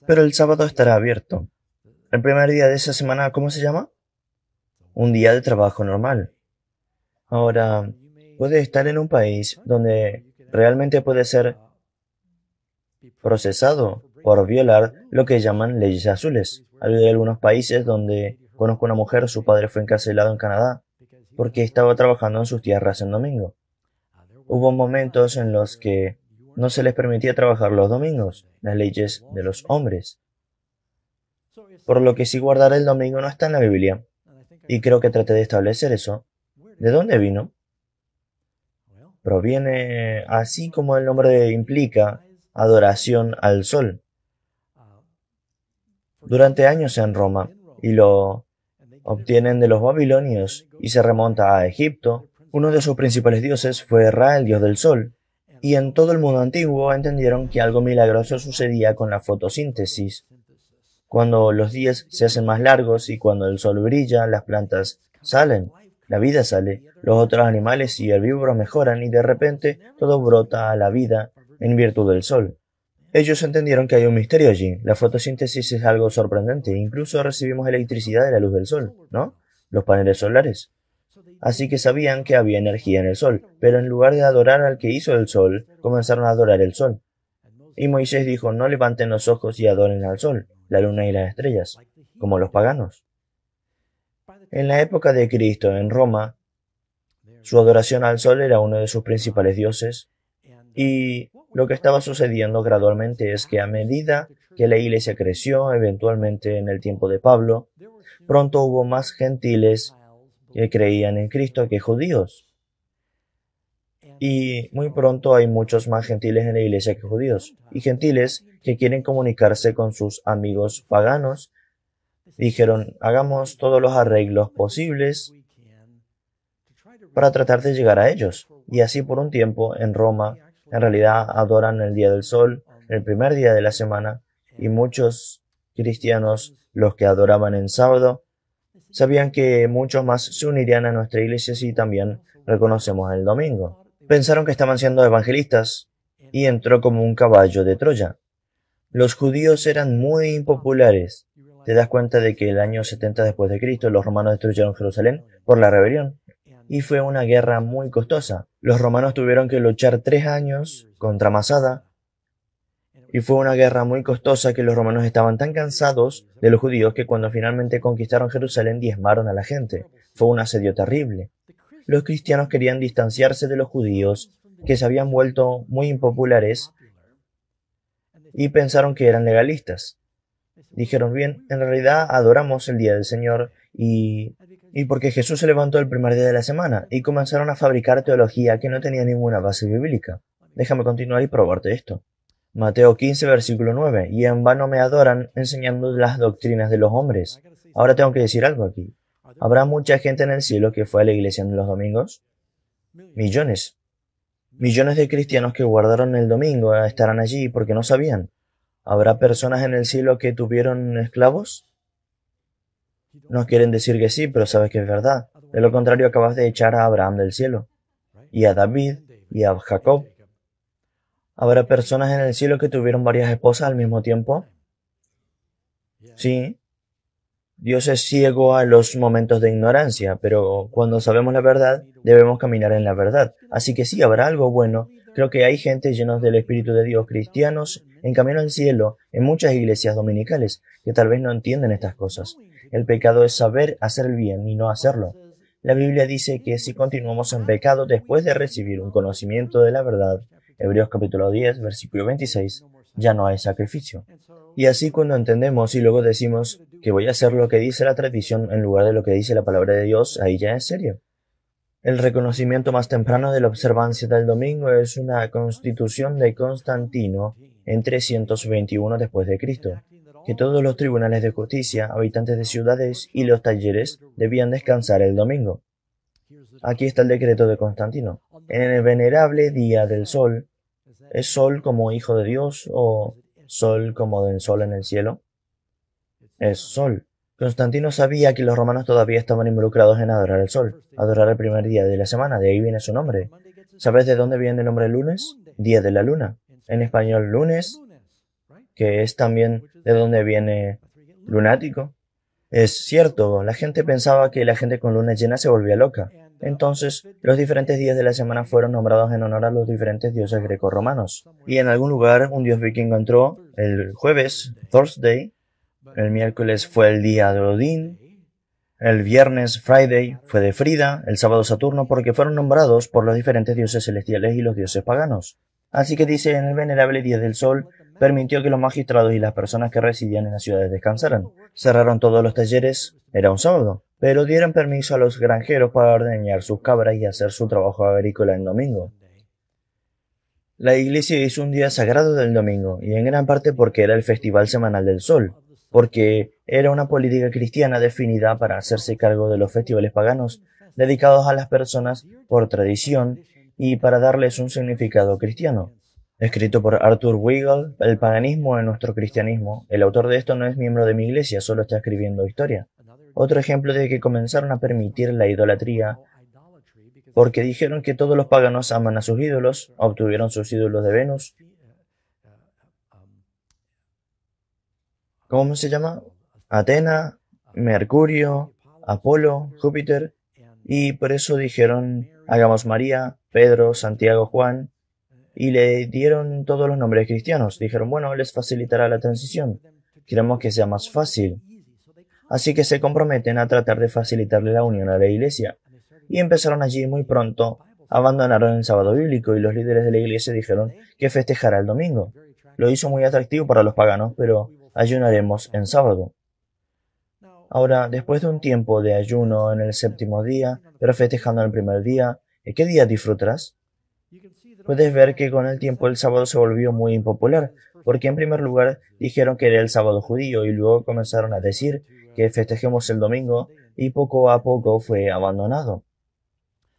pero el sábado estará abierto. El primer día de esa semana, ¿cómo se llama? Un día de trabajo normal. Ahora, puede estar en un país donde realmente puede ser procesado por violar lo que llaman leyes azules. Hay algunos países donde conozco una mujer, su padre fue encarcelado en Canadá porque estaba trabajando en sus tierras en domingo. Hubo momentos en los que no se les permitía trabajar los domingos, las leyes de los hombres. Por lo que si guardar el domingo no está en la Biblia. Y creo que traté de establecer eso. ¿De dónde vino? Proviene, así como el nombre implica, adoración al sol. Durante años en Roma, y lo obtienen de los babilonios, y se remonta a Egipto. Uno de sus principales dioses fue Ra, el dios del sol. Y en todo el mundo antiguo entendieron que algo milagroso sucedía con la fotosíntesis. Cuando los días se hacen más largos y cuando el sol brilla, las plantas salen, la vida sale, los otros animales y herbívoros mejoran y de repente todo brota a la vida en virtud del sol. Ellos entendieron que hay un misterio allí. La fotosíntesis es algo sorprendente. Incluso recibimos electricidad de la luz del sol, ¿no? Los paneles solares. así que sabían que había energía en el sol, pero en lugar de adorar al que hizo el sol, comenzaron a adorar el sol. Y Moisés dijo, no levanten los ojos y adoren al sol, la luna y las estrellas, como los paganos. En la época de Cristo, en Roma, su adoración al sol era uno de sus principales dioses, y lo que estaba sucediendo gradualmente es que a medida que la iglesia creció, eventualmente en el tiempo de Pablo, pronto hubo más gentiles que creían en Cristo que judíos. Y muy pronto hay muchos más gentiles en la iglesia que judíos. Y gentiles que quieren comunicarse con sus amigos paganos dijeron, hagamos todos los arreglos posibles para tratar de llegar a ellos. Y así por un tiempo en Roma, en realidad adoran el día del sol, el primer día de la semana, y muchos cristianos, los que adoraban en sábado, sabían que muchos más se unirían a nuestra iglesia si también reconocemos el domingo. Pensaron que estaban siendo evangelistas y entró como un caballo de Troya. Los judíos eran muy impopulares. Te das cuenta de que el año 70 después de Cristo los romanos destruyeron Jerusalén por la rebelión y fue una guerra muy costosa. Los romanos tuvieron que luchar 3 años contra Masada y fue una guerra muy costosa que los romanos estaban tan cansados de los judíos que cuando finalmente conquistaron Jerusalén diezmaron a la gente. Fue un asedio terrible. Los cristianos querían distanciarse de los judíos, que se habían vuelto muy impopulares, y pensaron que eran legalistas. Dijeron, bien, en realidad adoramos el día del Señor y porque Jesús se levantó el primer día de la semana, y comenzaron a fabricar teología que no tenía ninguna base bíblica. Déjame continuar y probarte esto. Mateo 15, versículo 9. Y en vano me adoran enseñando las doctrinas de los hombres. Ahora tengo que decir algo aquí. ¿Habrá mucha gente en el cielo que fue a la iglesia en los domingos? Millones. Millones de cristianos que guardaron el domingo estarán allí porque no sabían. ¿Habrá personas en el cielo que tuvieron esclavos? No quieren decir que sí, pero sabes que es verdad. De lo contrario, acabas de echar a Abraham del cielo, y a David, y a Jacob. ¿Habrá personas en el cielo que tuvieron varias esposas al mismo tiempo? Sí. Dios es ciego a los momentos de ignorancia, pero cuando sabemos la verdad, debemos caminar en la verdad. Así que sí, habrá algo bueno. Creo que hay gente llenos del Espíritu de Dios, cristianos, en camino al cielo, en muchas iglesias dominicales, que tal vez no entienden estas cosas. El pecado es saber hacer el bien y no hacerlo. La Biblia dice que si continuamos en pecado después de recibir un conocimiento de la verdad, Hebreos capítulo 10, versículo 26, ya no hay sacrificio. Y así cuando entendemos y luego decimos que voy a hacer lo que dice la tradición en lugar de lo que dice la palabra de Dios, ahí ya es serio. El reconocimiento más temprano de la observancia del domingo es una constitución de Constantino en 321 después de Cristo, que todos los tribunales de justicia, habitantes de ciudades y los talleres debían descansar el domingo. Aquí está el decreto de Constantino. En el venerable día del sol, ¿es sol como hijo de Dios o sol como del sol en el cielo? Es sol. Constantino sabía que los romanos todavía estaban involucrados en adorar el sol, adorar el primer día de la semana, de ahí viene su nombre. ¿Sabes de dónde viene el nombre lunes? Día de la luna. En español lunes, que es también de donde viene lunático. Es cierto, la gente pensaba que la gente con luna llena se volvía loca. Entonces, los diferentes días de la semana fueron nombrados en honor a los diferentes dioses grecorromanos. Y en algún lugar un dios vikingo entró el jueves, Thursday, el miércoles fue el día de Odín, el viernes, Friday, fue de Frida, el sábado Saturno, porque fueron nombrados por los diferentes dioses celestiales y los dioses paganos. Así que dice, en el venerable día del sol, permitió que los magistrados y las personas que residían en las ciudades descansaran. Cerraron todos los talleres, era un sábado, pero dieron permiso a los granjeros para ordeñar sus cabras y hacer su trabajo agrícola en domingo. La iglesia hizo un día sagrado del domingo, y en gran parte porque era el festival semanal del sol, porque era una política cristiana definida para hacerse cargo de los festivales paganos dedicados a las personas por tradición y para darles un significado cristiano. Escrito por Arthur Weigel, El paganismo en nuestro cristianismo. El autor de esto no es miembro de mi iglesia, solo está escribiendo historia. Otro ejemplo de que comenzaron a permitir la idolatría porque dijeron que todos los paganos aman a sus ídolos, obtuvieron sus ídolos de Venus. ¿Cómo se llama? Atena, Mercurio, Apolo, Júpiter. Y por eso dijeron, hagamos María, Pedro, Santiago, Juan, y le dieron todos los nombres cristianos. Dijeron, bueno, les facilitará la transición. Queremos que sea más fácil. Así que se comprometen a tratar de facilitarle la unión a la iglesia. Y empezaron allí muy pronto. Abandonaron el sábado bíblico y los líderes de la iglesia dijeron que festejara el domingo. Lo hizo muy atractivo para los paganos, pero ayunaremos en sábado. Ahora, después de un tiempo de ayuno en el séptimo día, pero festejando el primer día, ¿qué día disfrutarás? Puedes ver que con el tiempo el sábado se volvió muy impopular, porque en primer lugar dijeron que era el sábado judío y luego comenzaron a decir que festejemos el domingo y poco a poco fue abandonado.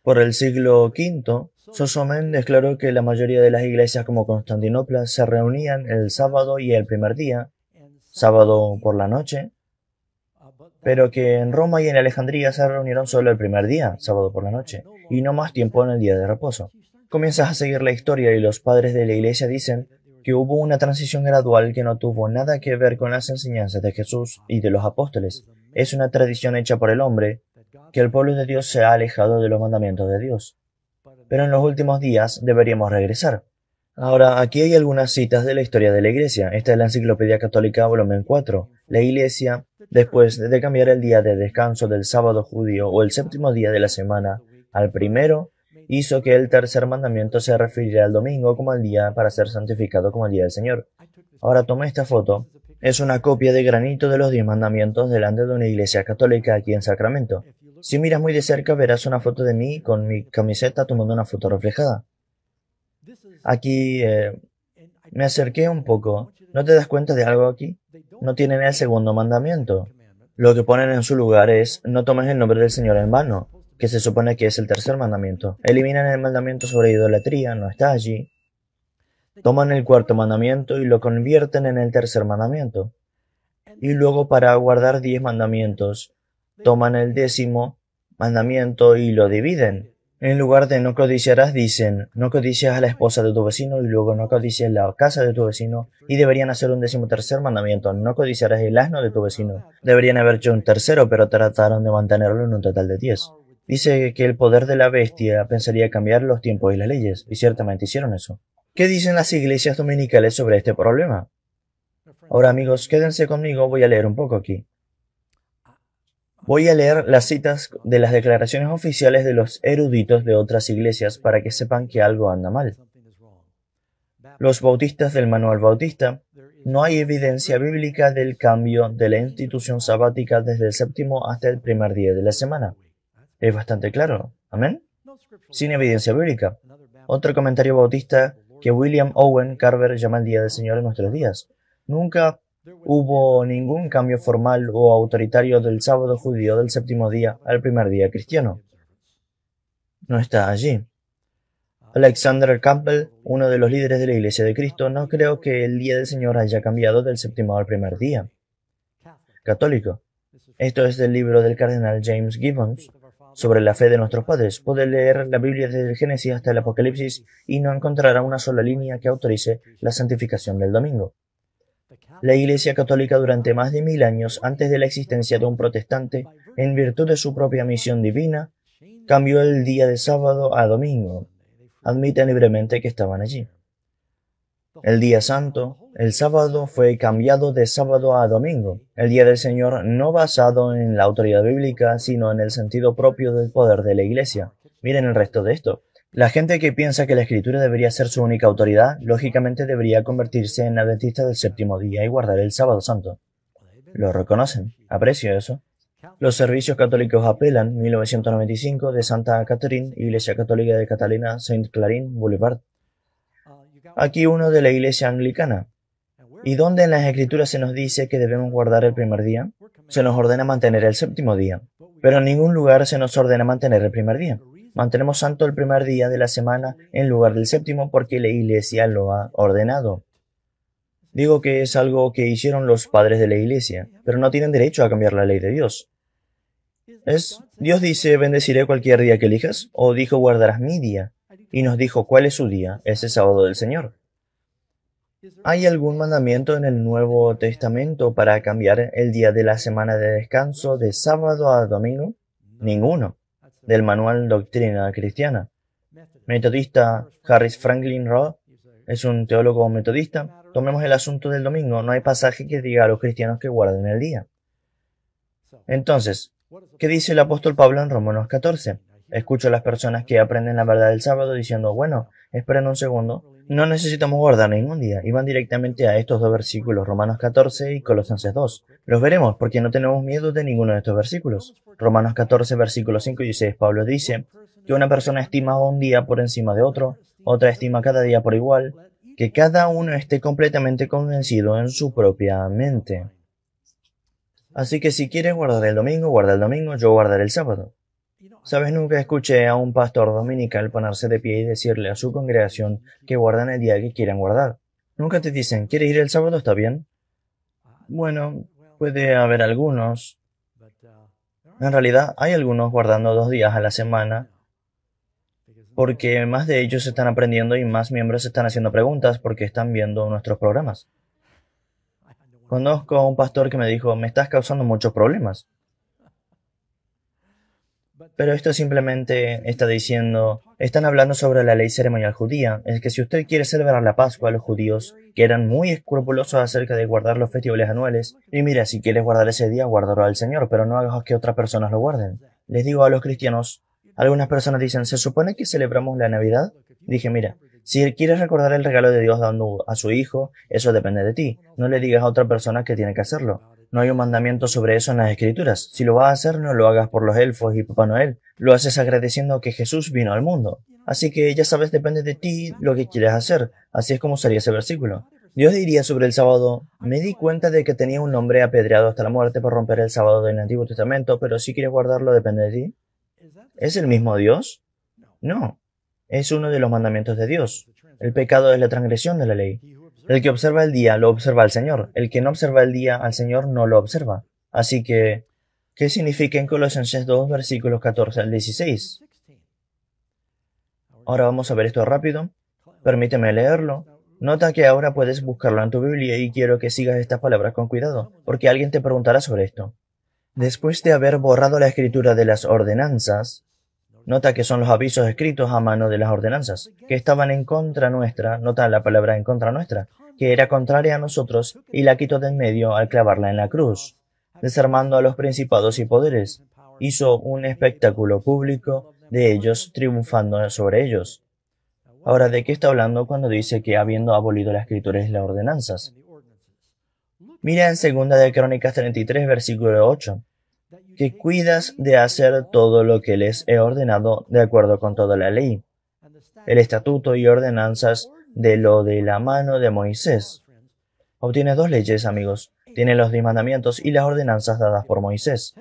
Por el siglo V, Sozomen declaró que la mayoría de las iglesias como Constantinopla se reunían el sábado y el primer día, sábado por la noche, pero que en Roma y en Alejandría se reunieron solo el primer día, sábado por la noche, y no más tiempo en el día de reposo. Comienzas a seguir la historia y los padres de la iglesia dicen que hubo una transición gradual que no tuvo nada que ver con las enseñanzas de Jesús y de los apóstoles. Es una tradición hecha por el hombre, que el pueblo de Dios se ha alejado de los mandamientos de Dios. Pero en los últimos días deberíamos regresar. Ahora, aquí hay algunas citas de la historia de la Iglesia. Esta es la Enciclopedia Católica, volumen 4. La Iglesia, después de cambiar el día de descanso del sábado judío o el séptimo día de la semana al primero, hizo que el tercer mandamiento se refiriera al domingo como el día para ser santificado como el día del Señor. Ahora tomé esta foto. Es una copia de granito de los 10 mandamientos delante de una iglesia católica aquí en Sacramento. Si miras muy de cerca verás una foto de mí con mi camiseta tomando una foto reflejada. Aquí me acerqué un poco. ¿No te das cuenta de algo aquí? No tienen el segundo mandamiento. Lo que ponen en su lugar es no tomes el nombre del Señor en vano, que se supone que es el tercer mandamiento. Eliminan el mandamiento sobre idolatría, no está allí. Toman el cuarto mandamiento y lo convierten en el tercer mandamiento. Y luego para guardar 10 mandamientos, toman el 10º mandamiento y lo dividen. En lugar de no codiciarás, dicen, no codicias a la esposa de tu vecino y luego no codicias la casa de tu vecino, y deberían hacer un 13º mandamiento, no codiciarás el asno de tu vecino. Deberían haber hecho un tercero, pero trataron de mantenerlo en un total de 10. Dice que el poder de la bestia pensaría cambiar los tiempos y las leyes, y ciertamente hicieron eso. ¿Qué dicen las iglesias dominicales sobre este problema? Ahora amigos, quédense conmigo, voy a leer un poco aquí. Voy a leer las citas de las declaraciones oficiales de los eruditos de otras iglesias para que sepan que algo anda mal. Los bautistas del Manual Bautista, no hay evidencia bíblica del cambio de la institución sabática desde el séptimo hasta el primer día de la semana. Es bastante claro. ¿Amén? Sin evidencia bíblica. Otro comentario bautista que William Owen Carver llama el Día del Señor en nuestros días. Nunca hubo ningún cambio formal o autoritario del sábado judío del séptimo día al primer día cristiano. No está allí. Alexander Campbell, uno de los líderes de la Iglesia de Cristo, no creo que el Día del Señor haya cambiado del séptimo al primer día. Católico. Esto es del libro del cardenal James Gibbons sobre la fe de nuestros padres. Puede leer la Biblia desde el Génesis hasta el Apocalipsis y no encontrará una sola línea que autorice la santificación del domingo. La Iglesia Católica durante más de 1000 años antes de la existencia de un protestante, en virtud de su propia misión divina, cambió el día de sábado a domingo. Admiten libremente que estaban allí. El día santo, el sábado, fue cambiado de sábado a domingo. El día del Señor no basado en la autoridad bíblica, sino en el sentido propio del poder de la Iglesia. Miren el resto de esto. La gente que piensa que la Escritura debería ser su única autoridad, lógicamente debería convertirse en adventista del séptimo día y guardar el sábado santo. Lo reconocen. Aprecio eso. Los servicios católicos apelan, 1995, de Santa Catherine, Iglesia Católica de Catalina, Saint Clarin Boulevard. Aquí uno de la Iglesia Anglicana. ¿Y dónde en las Escrituras se nos dice que debemos guardar el primer día? Se nos ordena mantener el séptimo día, pero en ningún lugar se nos ordena mantener el primer día. Mantenemos santo el primer día de la semana en lugar del séptimo porque la Iglesia lo ha ordenado. Digo que es algo que hicieron los padres de la Iglesia, pero no tienen derecho a cambiar la ley de Dios. ¿Dios dice bendeciré cualquier día que elijas? ¿O dijo guardarás mi día? Y nos dijo cuál es su día, ese sábado del Señor. ¿Hay algún mandamiento en el Nuevo Testamento para cambiar el día de la semana de descanso de sábado a domingo? Ninguno. del Manual Doctrina Cristiana. Metodista Harris Franklin Rowe es un teólogo metodista. Tomemos el asunto del domingo. No hay pasaje que diga a los cristianos que guarden el día. Entonces, ¿qué dice el apóstol Pablo en Romanos 14? Escucho a las personas que aprenden la verdad del sábado diciendo, bueno, esperen un segundo, no necesitamos guardar ningún día. Y van directamente a estos dos versículos, Romanos 14 y Colosenses 2. Los veremos porque no tenemos miedo de ninguno de estos versículos. Romanos 14, versículos 5 y 6, Pablo dice que una persona estima un día por encima de otro, otra estima cada día por igual, que cada uno esté completamente convencido en su propia mente. Así que si quieres guardar el domingo, guarda el domingo, yo guardaré el sábado. ¿Sabes? Nunca escuché a un pastor dominical ponerse de pie y decirle a su congregación que guardan el día que quieran guardar. Nunca te dicen, ¿quieres ir el sábado? ¿Está bien? Bueno, puede haber algunos. En realidad, hay algunos guardando 2 días a la semana, porque más de ellos están aprendiendo y más miembros están haciendo preguntas porque están viendo nuestros programas. Conozco a un pastor que me dijo, me estás causando muchos problemas. Pero esto simplemente está diciendo, están hablando sobre la ley ceremonial judía. Es que si usted quiere celebrar la Pascua, los judíos, que eran muy escrupulosos acerca de guardar los festivales anuales, y mira, si quieres guardar ese día, guárdalo al Señor, pero no hagas que otras personas lo guarden. Les digo a los cristianos, algunas personas dicen, ¿se supone que celebramos la Navidad? Dije, mira, si quieres recordar el regalo de Dios dando a su hijo, eso depende de ti. No le digas a otra persona que tiene que hacerlo. No hay un mandamiento sobre eso en las Escrituras. Si lo vas a hacer, no lo hagas por los elfos y Papá Noel. Lo haces agradeciendo que Jesús vino al mundo. Así que ya sabes, depende de ti lo que quieres hacer. Así es como sería ese versículo. Dios diría sobre el sábado, me di cuenta de que tenía un hombre apedreado hasta la muerte por romper el sábado del Antiguo Testamento, pero si quieres guardarlo depende de ti. ¿Es el mismo Dios? No. Es uno de los mandamientos de Dios. El pecado es la transgresión de la ley. El que observa el día lo observa al Señor. El que no observa el día al Señor no lo observa. Así que, ¿qué significa en Colosenses 2, versículos 14 al 16? Ahora vamos a ver esto rápido. Permíteme leerlo. Nota que ahora puedes buscarlo en tu Biblia y quiero que sigas estas palabras con cuidado, porque alguien te preguntará sobre esto. Después de haber borrado la escritura de las ordenanzas, nota que son los avisos escritos a mano de las ordenanzas, que estaban en contra nuestra, nota la palabra en contra nuestra, que era contraria a nosotros, y la quitó de en medio al clavarla en la cruz, desarmando a los principados y poderes. Hizo un espectáculo público de ellos, triunfando sobre ellos. Ahora, ¿de qué está hablando cuando dice que habiendo abolido las escrituras y las ordenanzas? Mira en 2 de Crónicas 33, versículo 8. Que cuidas de hacer todo lo que les he ordenado de acuerdo con toda la ley, el estatuto y ordenanzas de lo de la mano de Moisés. Obtienes 2 leyes, amigos. Tienes los 10 mandamientos y las ordenanzas dadas por Moisés.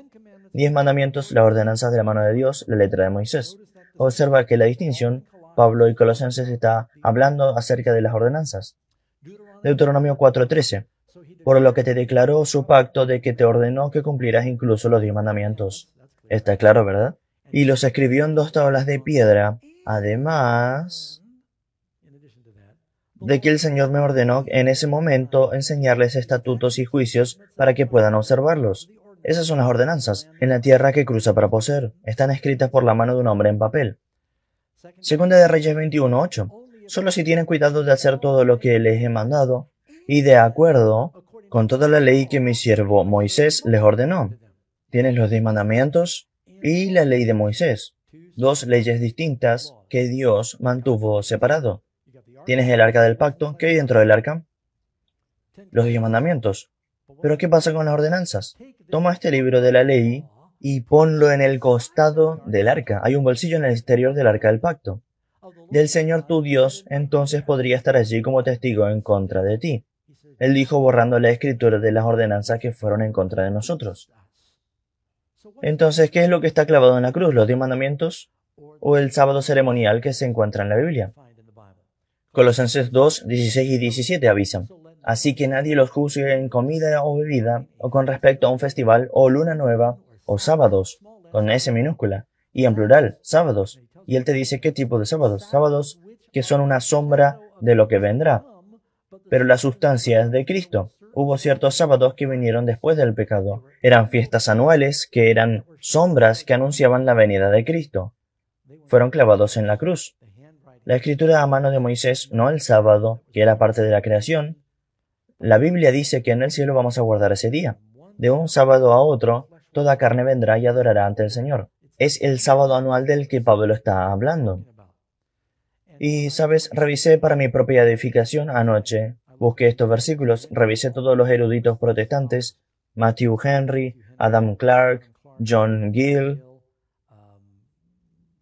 10 mandamientos, las ordenanzas de la mano de Dios, la letra de Moisés. Observa que la distinción, Pablo y Colosenses está hablando acerca de las ordenanzas. Deuteronomio 4:13. Por lo que te declaró su pacto de que te ordenó que cumplieras incluso los 10 mandamientos. Está claro, ¿verdad? Y los escribió en 2 tablas de piedra, además de que el Señor me ordenó en ese momento enseñarles estatutos y juicios para que puedan observarlos. Esas son las ordenanzas, en la tierra que cruza para poseer. Están escritas por la mano de un hombre en papel. Segunda de Reyes 21:8. Solo si tienen cuidado de hacer todo lo que les he mandado, y de acuerdo con toda la ley que mi siervo Moisés les ordenó. Tienes los 10 mandamientos y la ley de Moisés, 2 leyes distintas que Dios mantuvo separado. Tienes el arca del pacto, ¿qué hay dentro del arca? Los 10 mandamientos. ¿Pero qué pasa con las ordenanzas? Toma este libro de la ley y ponlo en el costado del arca. Hay un bolsillo en el exterior del arca del pacto. Del Señor tu Dios, entonces podría estar allí como testigo en contra de ti. Él dijo borrando la escritura de las ordenanzas que fueron en contra de nosotros. Entonces, ¿qué es lo que está clavado en la cruz? ¿Los 10 mandamientos? ¿O el sábado ceremonial que se encuentra en la Biblia? Colosenses 2, 16 y 17 avisan. Así que nadie los juzgue en comida o bebida, o con respecto a un festival, o luna nueva, o sábados, con S minúscula, y en plural, sábados. Y él te dice qué tipo de sábados. Sábados que son una sombra de lo que vendrá. Pero la sustancia es de Cristo. Hubo ciertos sábados que vinieron después del pecado. Eran fiestas anuales que eran sombras que anunciaban la venida de Cristo. Fueron clavados en la cruz. La escritura a mano de Moisés, no el sábado, que era parte de la creación. La Biblia dice que en el cielo vamos a guardar ese día. De un sábado a otro, toda carne vendrá y adorará ante el Señor. Es el sábado anual del que Pablo está hablando. Y, ¿sabes? Revisé para mi propia edificación anoche. Busqué estos versículos, revisé todos los eruditos protestantes, Matthew Henry, Adam Clarke, John Gill,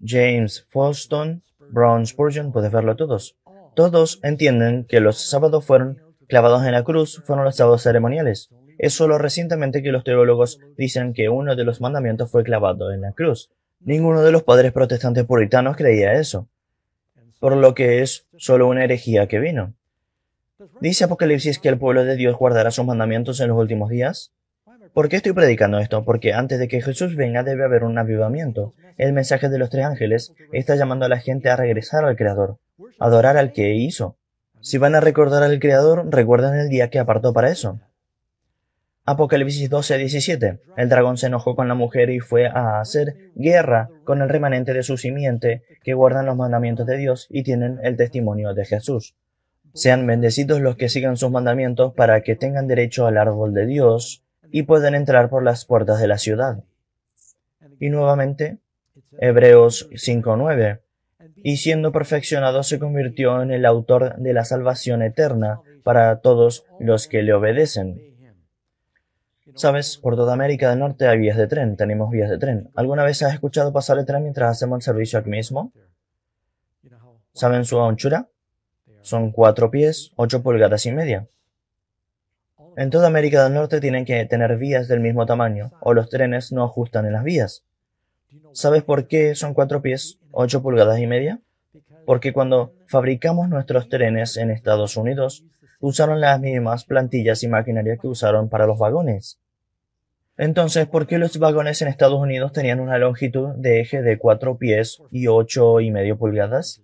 James Folston, Brown Spurgeon, puedes verlo todos. Todos entienden que los sábados fueron clavados en la cruz, fueron los sábados ceremoniales. Es solo recientemente que los teólogos dicen que uno de los mandamientos fue clavado en la cruz. Ninguno de los padres protestantes puritanos creía eso, por lo que es solo una herejía que vino. ¿Dice Apocalipsis que el pueblo de Dios guardará sus mandamientos en los últimos días? ¿Por qué estoy predicando esto? Porque antes de que Jesús venga debe haber un avivamiento. El mensaje de los 3 ángeles está llamando a la gente a regresar al Creador, a adorar al que hizo. Si van a recordar al Creador, recuerden el día que apartó para eso. Apocalipsis 12:17. El dragón se enojó con la mujer y fue a hacer guerra con el remanente de su simiente, que guardan los mandamientos de Dios y tienen el testimonio de Jesús. Sean bendecidos los que sigan sus mandamientos para que tengan derecho al árbol de Dios y puedan entrar por las puertas de la ciudad. Y nuevamente, Hebreos 5:9. Y siendo perfeccionado se convirtió en el autor de la salvación eterna para todos los que le obedecen. ¿Sabes? Por toda América del Norte hay vías de tren, tenemos vías de tren. ¿Alguna vez has escuchado pasar el tren mientras hacemos el servicio aquí mismo? ¿Saben su anchura? Son 4 pies, 8 pulgadas y media. En toda América del Norte tienen que tener vías del mismo tamaño, o los trenes no ajustan en las vías. ¿Sabes por qué son 4 pies, 8 pulgadas y media? Porque cuando fabricamos nuestros trenes en Estados Unidos, usaron las mismas plantillas y maquinaria que usaron para los vagones. Entonces, ¿por qué los vagones en Estados Unidos tenían una longitud de eje de 4 pies y 8,5 pulgadas?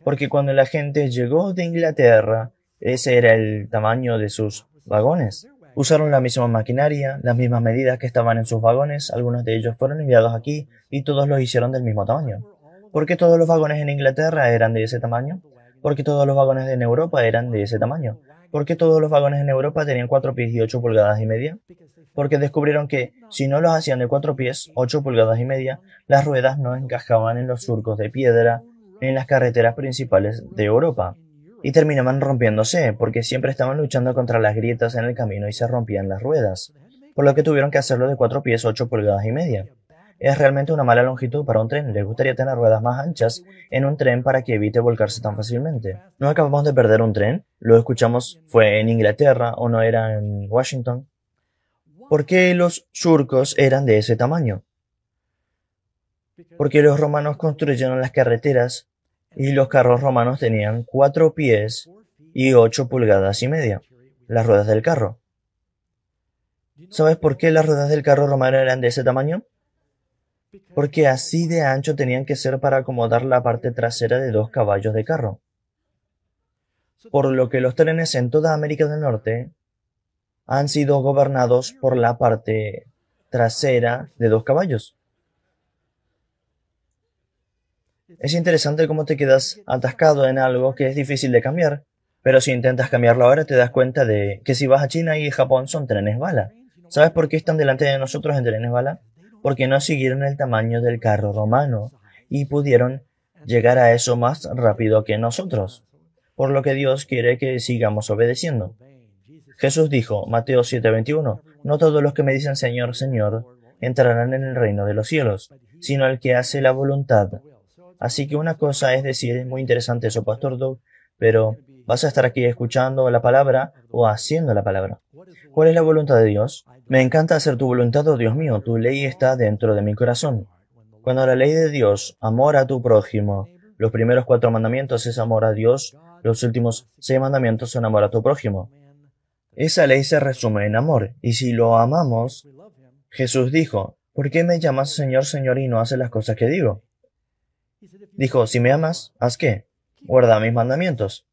Porque cuando la gente llegó de Inglaterra, ese era el tamaño de sus vagones. Usaron la misma maquinaria, las mismas medidas que estaban en sus vagones, algunos de ellos fueron enviados aquí y todos los hicieron del mismo tamaño. ¿Por qué todos los vagones en Inglaterra eran de ese tamaño? ¿Por qué todos los vagones en Europa eran de ese tamaño? ¿Por qué todos los vagones en Europa tenían 4 pies y 8 pulgadas y media? Porque descubrieron que, si no los hacían de 4 pies, 8 pulgadas y media, las ruedas no encajaban en los surcos de piedra en las carreteras principales de Europa. Y terminaban rompiéndose, porque siempre estaban luchando contra las grietas en el camino y se rompían las ruedas. Por lo que tuvieron que hacerlo de 4 pies, 8 pulgadas y media. Es realmente una mala longitud para un tren. Les gustaría tener ruedas más anchas en un tren para que evite volcarse tan fácilmente. ¿No acabamos de perder un tren? Lo escuchamos, fue en Inglaterra o no era en Washington. ¿Por qué los surcos eran de ese tamaño? Porque los romanos construyeron las carreteras y los carros romanos tenían 4 pies y 8 pulgadas y media, las ruedas del carro. ¿Sabes por qué las ruedas del carro romano eran de ese tamaño? Porque así de ancho tenían que ser para acomodar la parte trasera de 2 caballos de carro. Por lo que los trenes en toda América del Norte han sido gobernados por la parte trasera de 2 caballos. Es interesante cómo te quedas atascado en algo que es difícil de cambiar, pero si intentas cambiarlo ahora te das cuenta de que si vas a China y Japón son trenes bala. ¿Sabes por qué están delante de nosotros en trenes bala? Porque no siguieron el tamaño del carro romano y pudieron llegar a eso más rápido que nosotros, por lo que Dios quiere que sigamos obedeciendo. Jesús dijo, Mateo 7:21, no todos los que me dicen Señor, Señor, entrarán en el reino de los cielos, sino el que hace la voluntad. Así que una cosa es decir, es muy interesante eso, Pastor Doug, pero ¿vas a estar aquí escuchando la palabra o haciendo la palabra? ¿Cuál es la voluntad de Dios? Me encanta hacer tu voluntad, oh Dios mío, tu ley está dentro de mi corazón. Cuando la ley de Dios, amor a tu prójimo, los primeros 4 mandamientos es amor a Dios, los últimos 6 mandamientos son amor a tu prójimo. Esa ley se resume en amor, y si lo amamos, Jesús dijo, ¿por qué me llamas Señor, Señor y no haces las cosas que digo? Dijo, si me amas, ¿haz qué? Guarda mis mandamientos.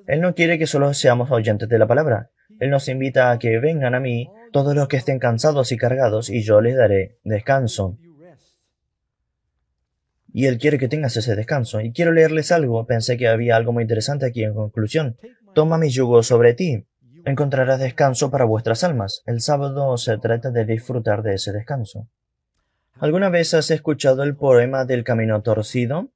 Él no quiere que solo seamos oyentes de la palabra. Él nos invita a que vengan a mí todos los que estén cansados y cargados, y yo les daré descanso. Y Él quiere que tengas ese descanso. Y quiero leerles algo. Pensé que había algo muy interesante aquí en conclusión. Toma mi yugo sobre ti. Encontrarás descanso para vuestras almas. El sábado se trata de disfrutar de ese descanso. ¿Alguna vez has escuchado el poema del camino torcido?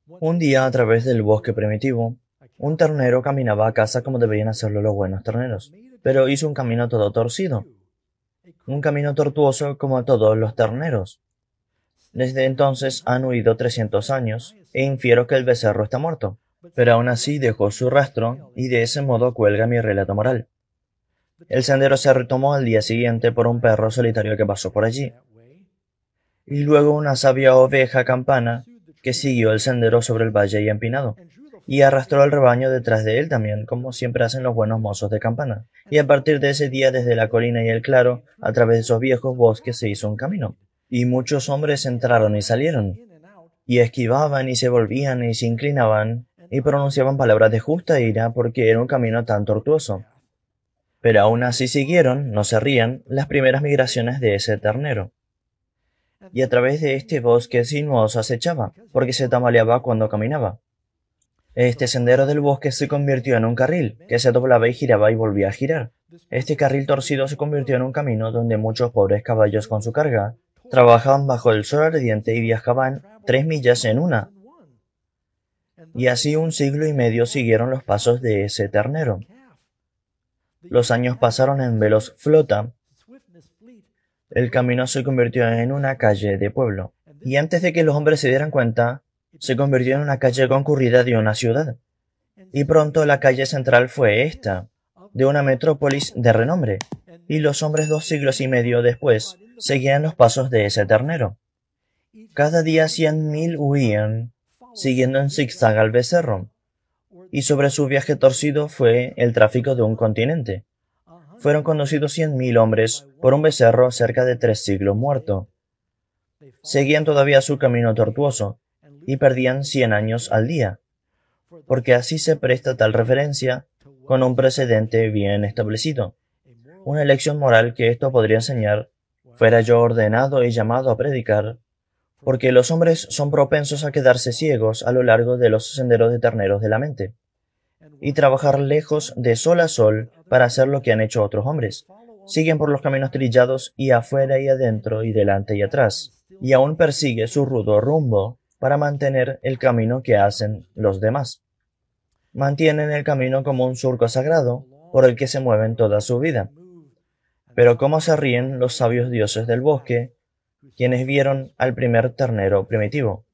Un día, a través del bosque primitivo, un ternero caminaba a casa como deberían hacerlo los buenos terneros, pero hizo un camino todo torcido. Un camino tortuoso como todos los terneros. Desde entonces han huido 300 años, e infiero que el becerro está muerto. Pero aún así dejó su rastro, y de ese modo cuelga mi relato moral. El sendero se retomó al día siguiente por un perro solitario que pasó por allí. Y luego una sabia oveja campana que siguió el sendero sobre el valle y empinado, y arrastró al rebaño detrás de él también, como siempre hacen los buenos mozos de campana. Y a partir de ese día, desde la colina y el claro, a través de esos viejos bosques se hizo un camino. Y muchos hombres entraron y salieron, y esquivaban y se volvían y se inclinaban, y pronunciaban palabras de justa ira porque era un camino tan tortuoso. Pero aún así siguieron, no se rían, las primeras migraciones de ese ternero. Y a través de este bosque sinuoso acechaba, porque se tambaleaba cuando caminaba. Este sendero del bosque se convirtió en un carril, que se doblaba y giraba y volvía a girar. Este carril torcido se convirtió en un camino donde muchos pobres caballos con su carga trabajaban bajo el sol ardiente y viajaban 3 millas en una. Y así 1 siglo y medio siguieron los pasos de ese ternero. Los años pasaron en veloz flota. El camino se convirtió en una calle de pueblo. Y antes de que los hombres se dieran cuenta, se convirtió en una calle concurrida de una ciudad. Y pronto la calle central fue esta, de una metrópolis de renombre. Y los hombres 2 siglos y medio después seguían los pasos de ese ternero. Cada día 100.000 huían, siguiendo en zigzag al becerro. Y sobre su viaje torcido fue el tráfico de un continente. Fueron conducidos 100.000 hombres por un becerro cerca de 3 siglos muerto. Seguían todavía su camino tortuoso, y perdían 100 años al día, porque así se presta tal referencia con un precedente bien establecido. Una lección moral que esto podría enseñar, fuera yo ordenado y llamado a predicar, porque los hombres son propensos a quedarse ciegos a lo largo de los senderos de terneros de la mente, y trabajar lejos de sol a sol para hacer lo que han hecho otros hombres. Siguen por los caminos trillados y afuera y adentro y delante y atrás, y aún persigue su rudo rumbo para mantener el camino que hacen los demás. Mantienen el camino como un surco sagrado por el que se mueven toda su vida. Pero cómo se ríen los sabios dioses del bosque, quienes vieron al primer ternero primitivo.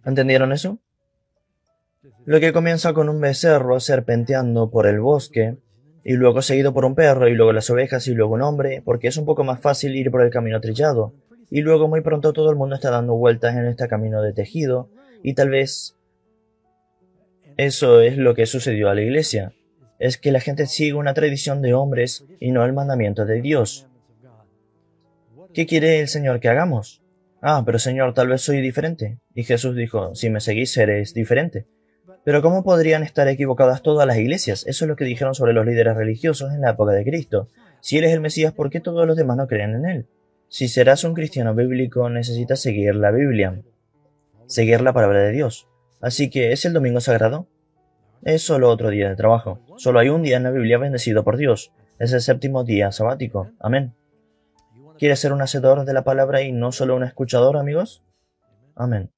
¿Entendieron eso? Lo que comienza con un becerro serpenteando por el bosque, y luego seguido por un perro, y luego las ovejas, y luego un hombre, porque es un poco más fácil ir por el camino trillado, y luego muy pronto todo el mundo está dando vueltas en este camino de tejido, y tal vez eso es lo que sucedió a la iglesia, es que la gente sigue una tradición de hombres y no el mandamiento de Dios. ¿Qué quiere el Señor que hagamos? Ah, pero Señor, tal vez soy diferente. Y Jesús dijo, si me seguís seréis diferente. Pero ¿cómo podrían estar equivocadas todas las iglesias? Eso es lo que dijeron sobre los líderes religiosos en la época de Cristo. Si Él es el Mesías, ¿por qué todos los demás no creen en Él? Si serás un cristiano bíblico, necesitas seguir la Biblia, seguir la palabra de Dios. Así que, ¿es el domingo sagrado? Es solo otro día de trabajo. Solo hay un día en la Biblia bendecido por Dios. Es el 7º día sabático. Amén. ¿Quieres ser un hacedor de la palabra y no solo un escuchador, amigos? Amén.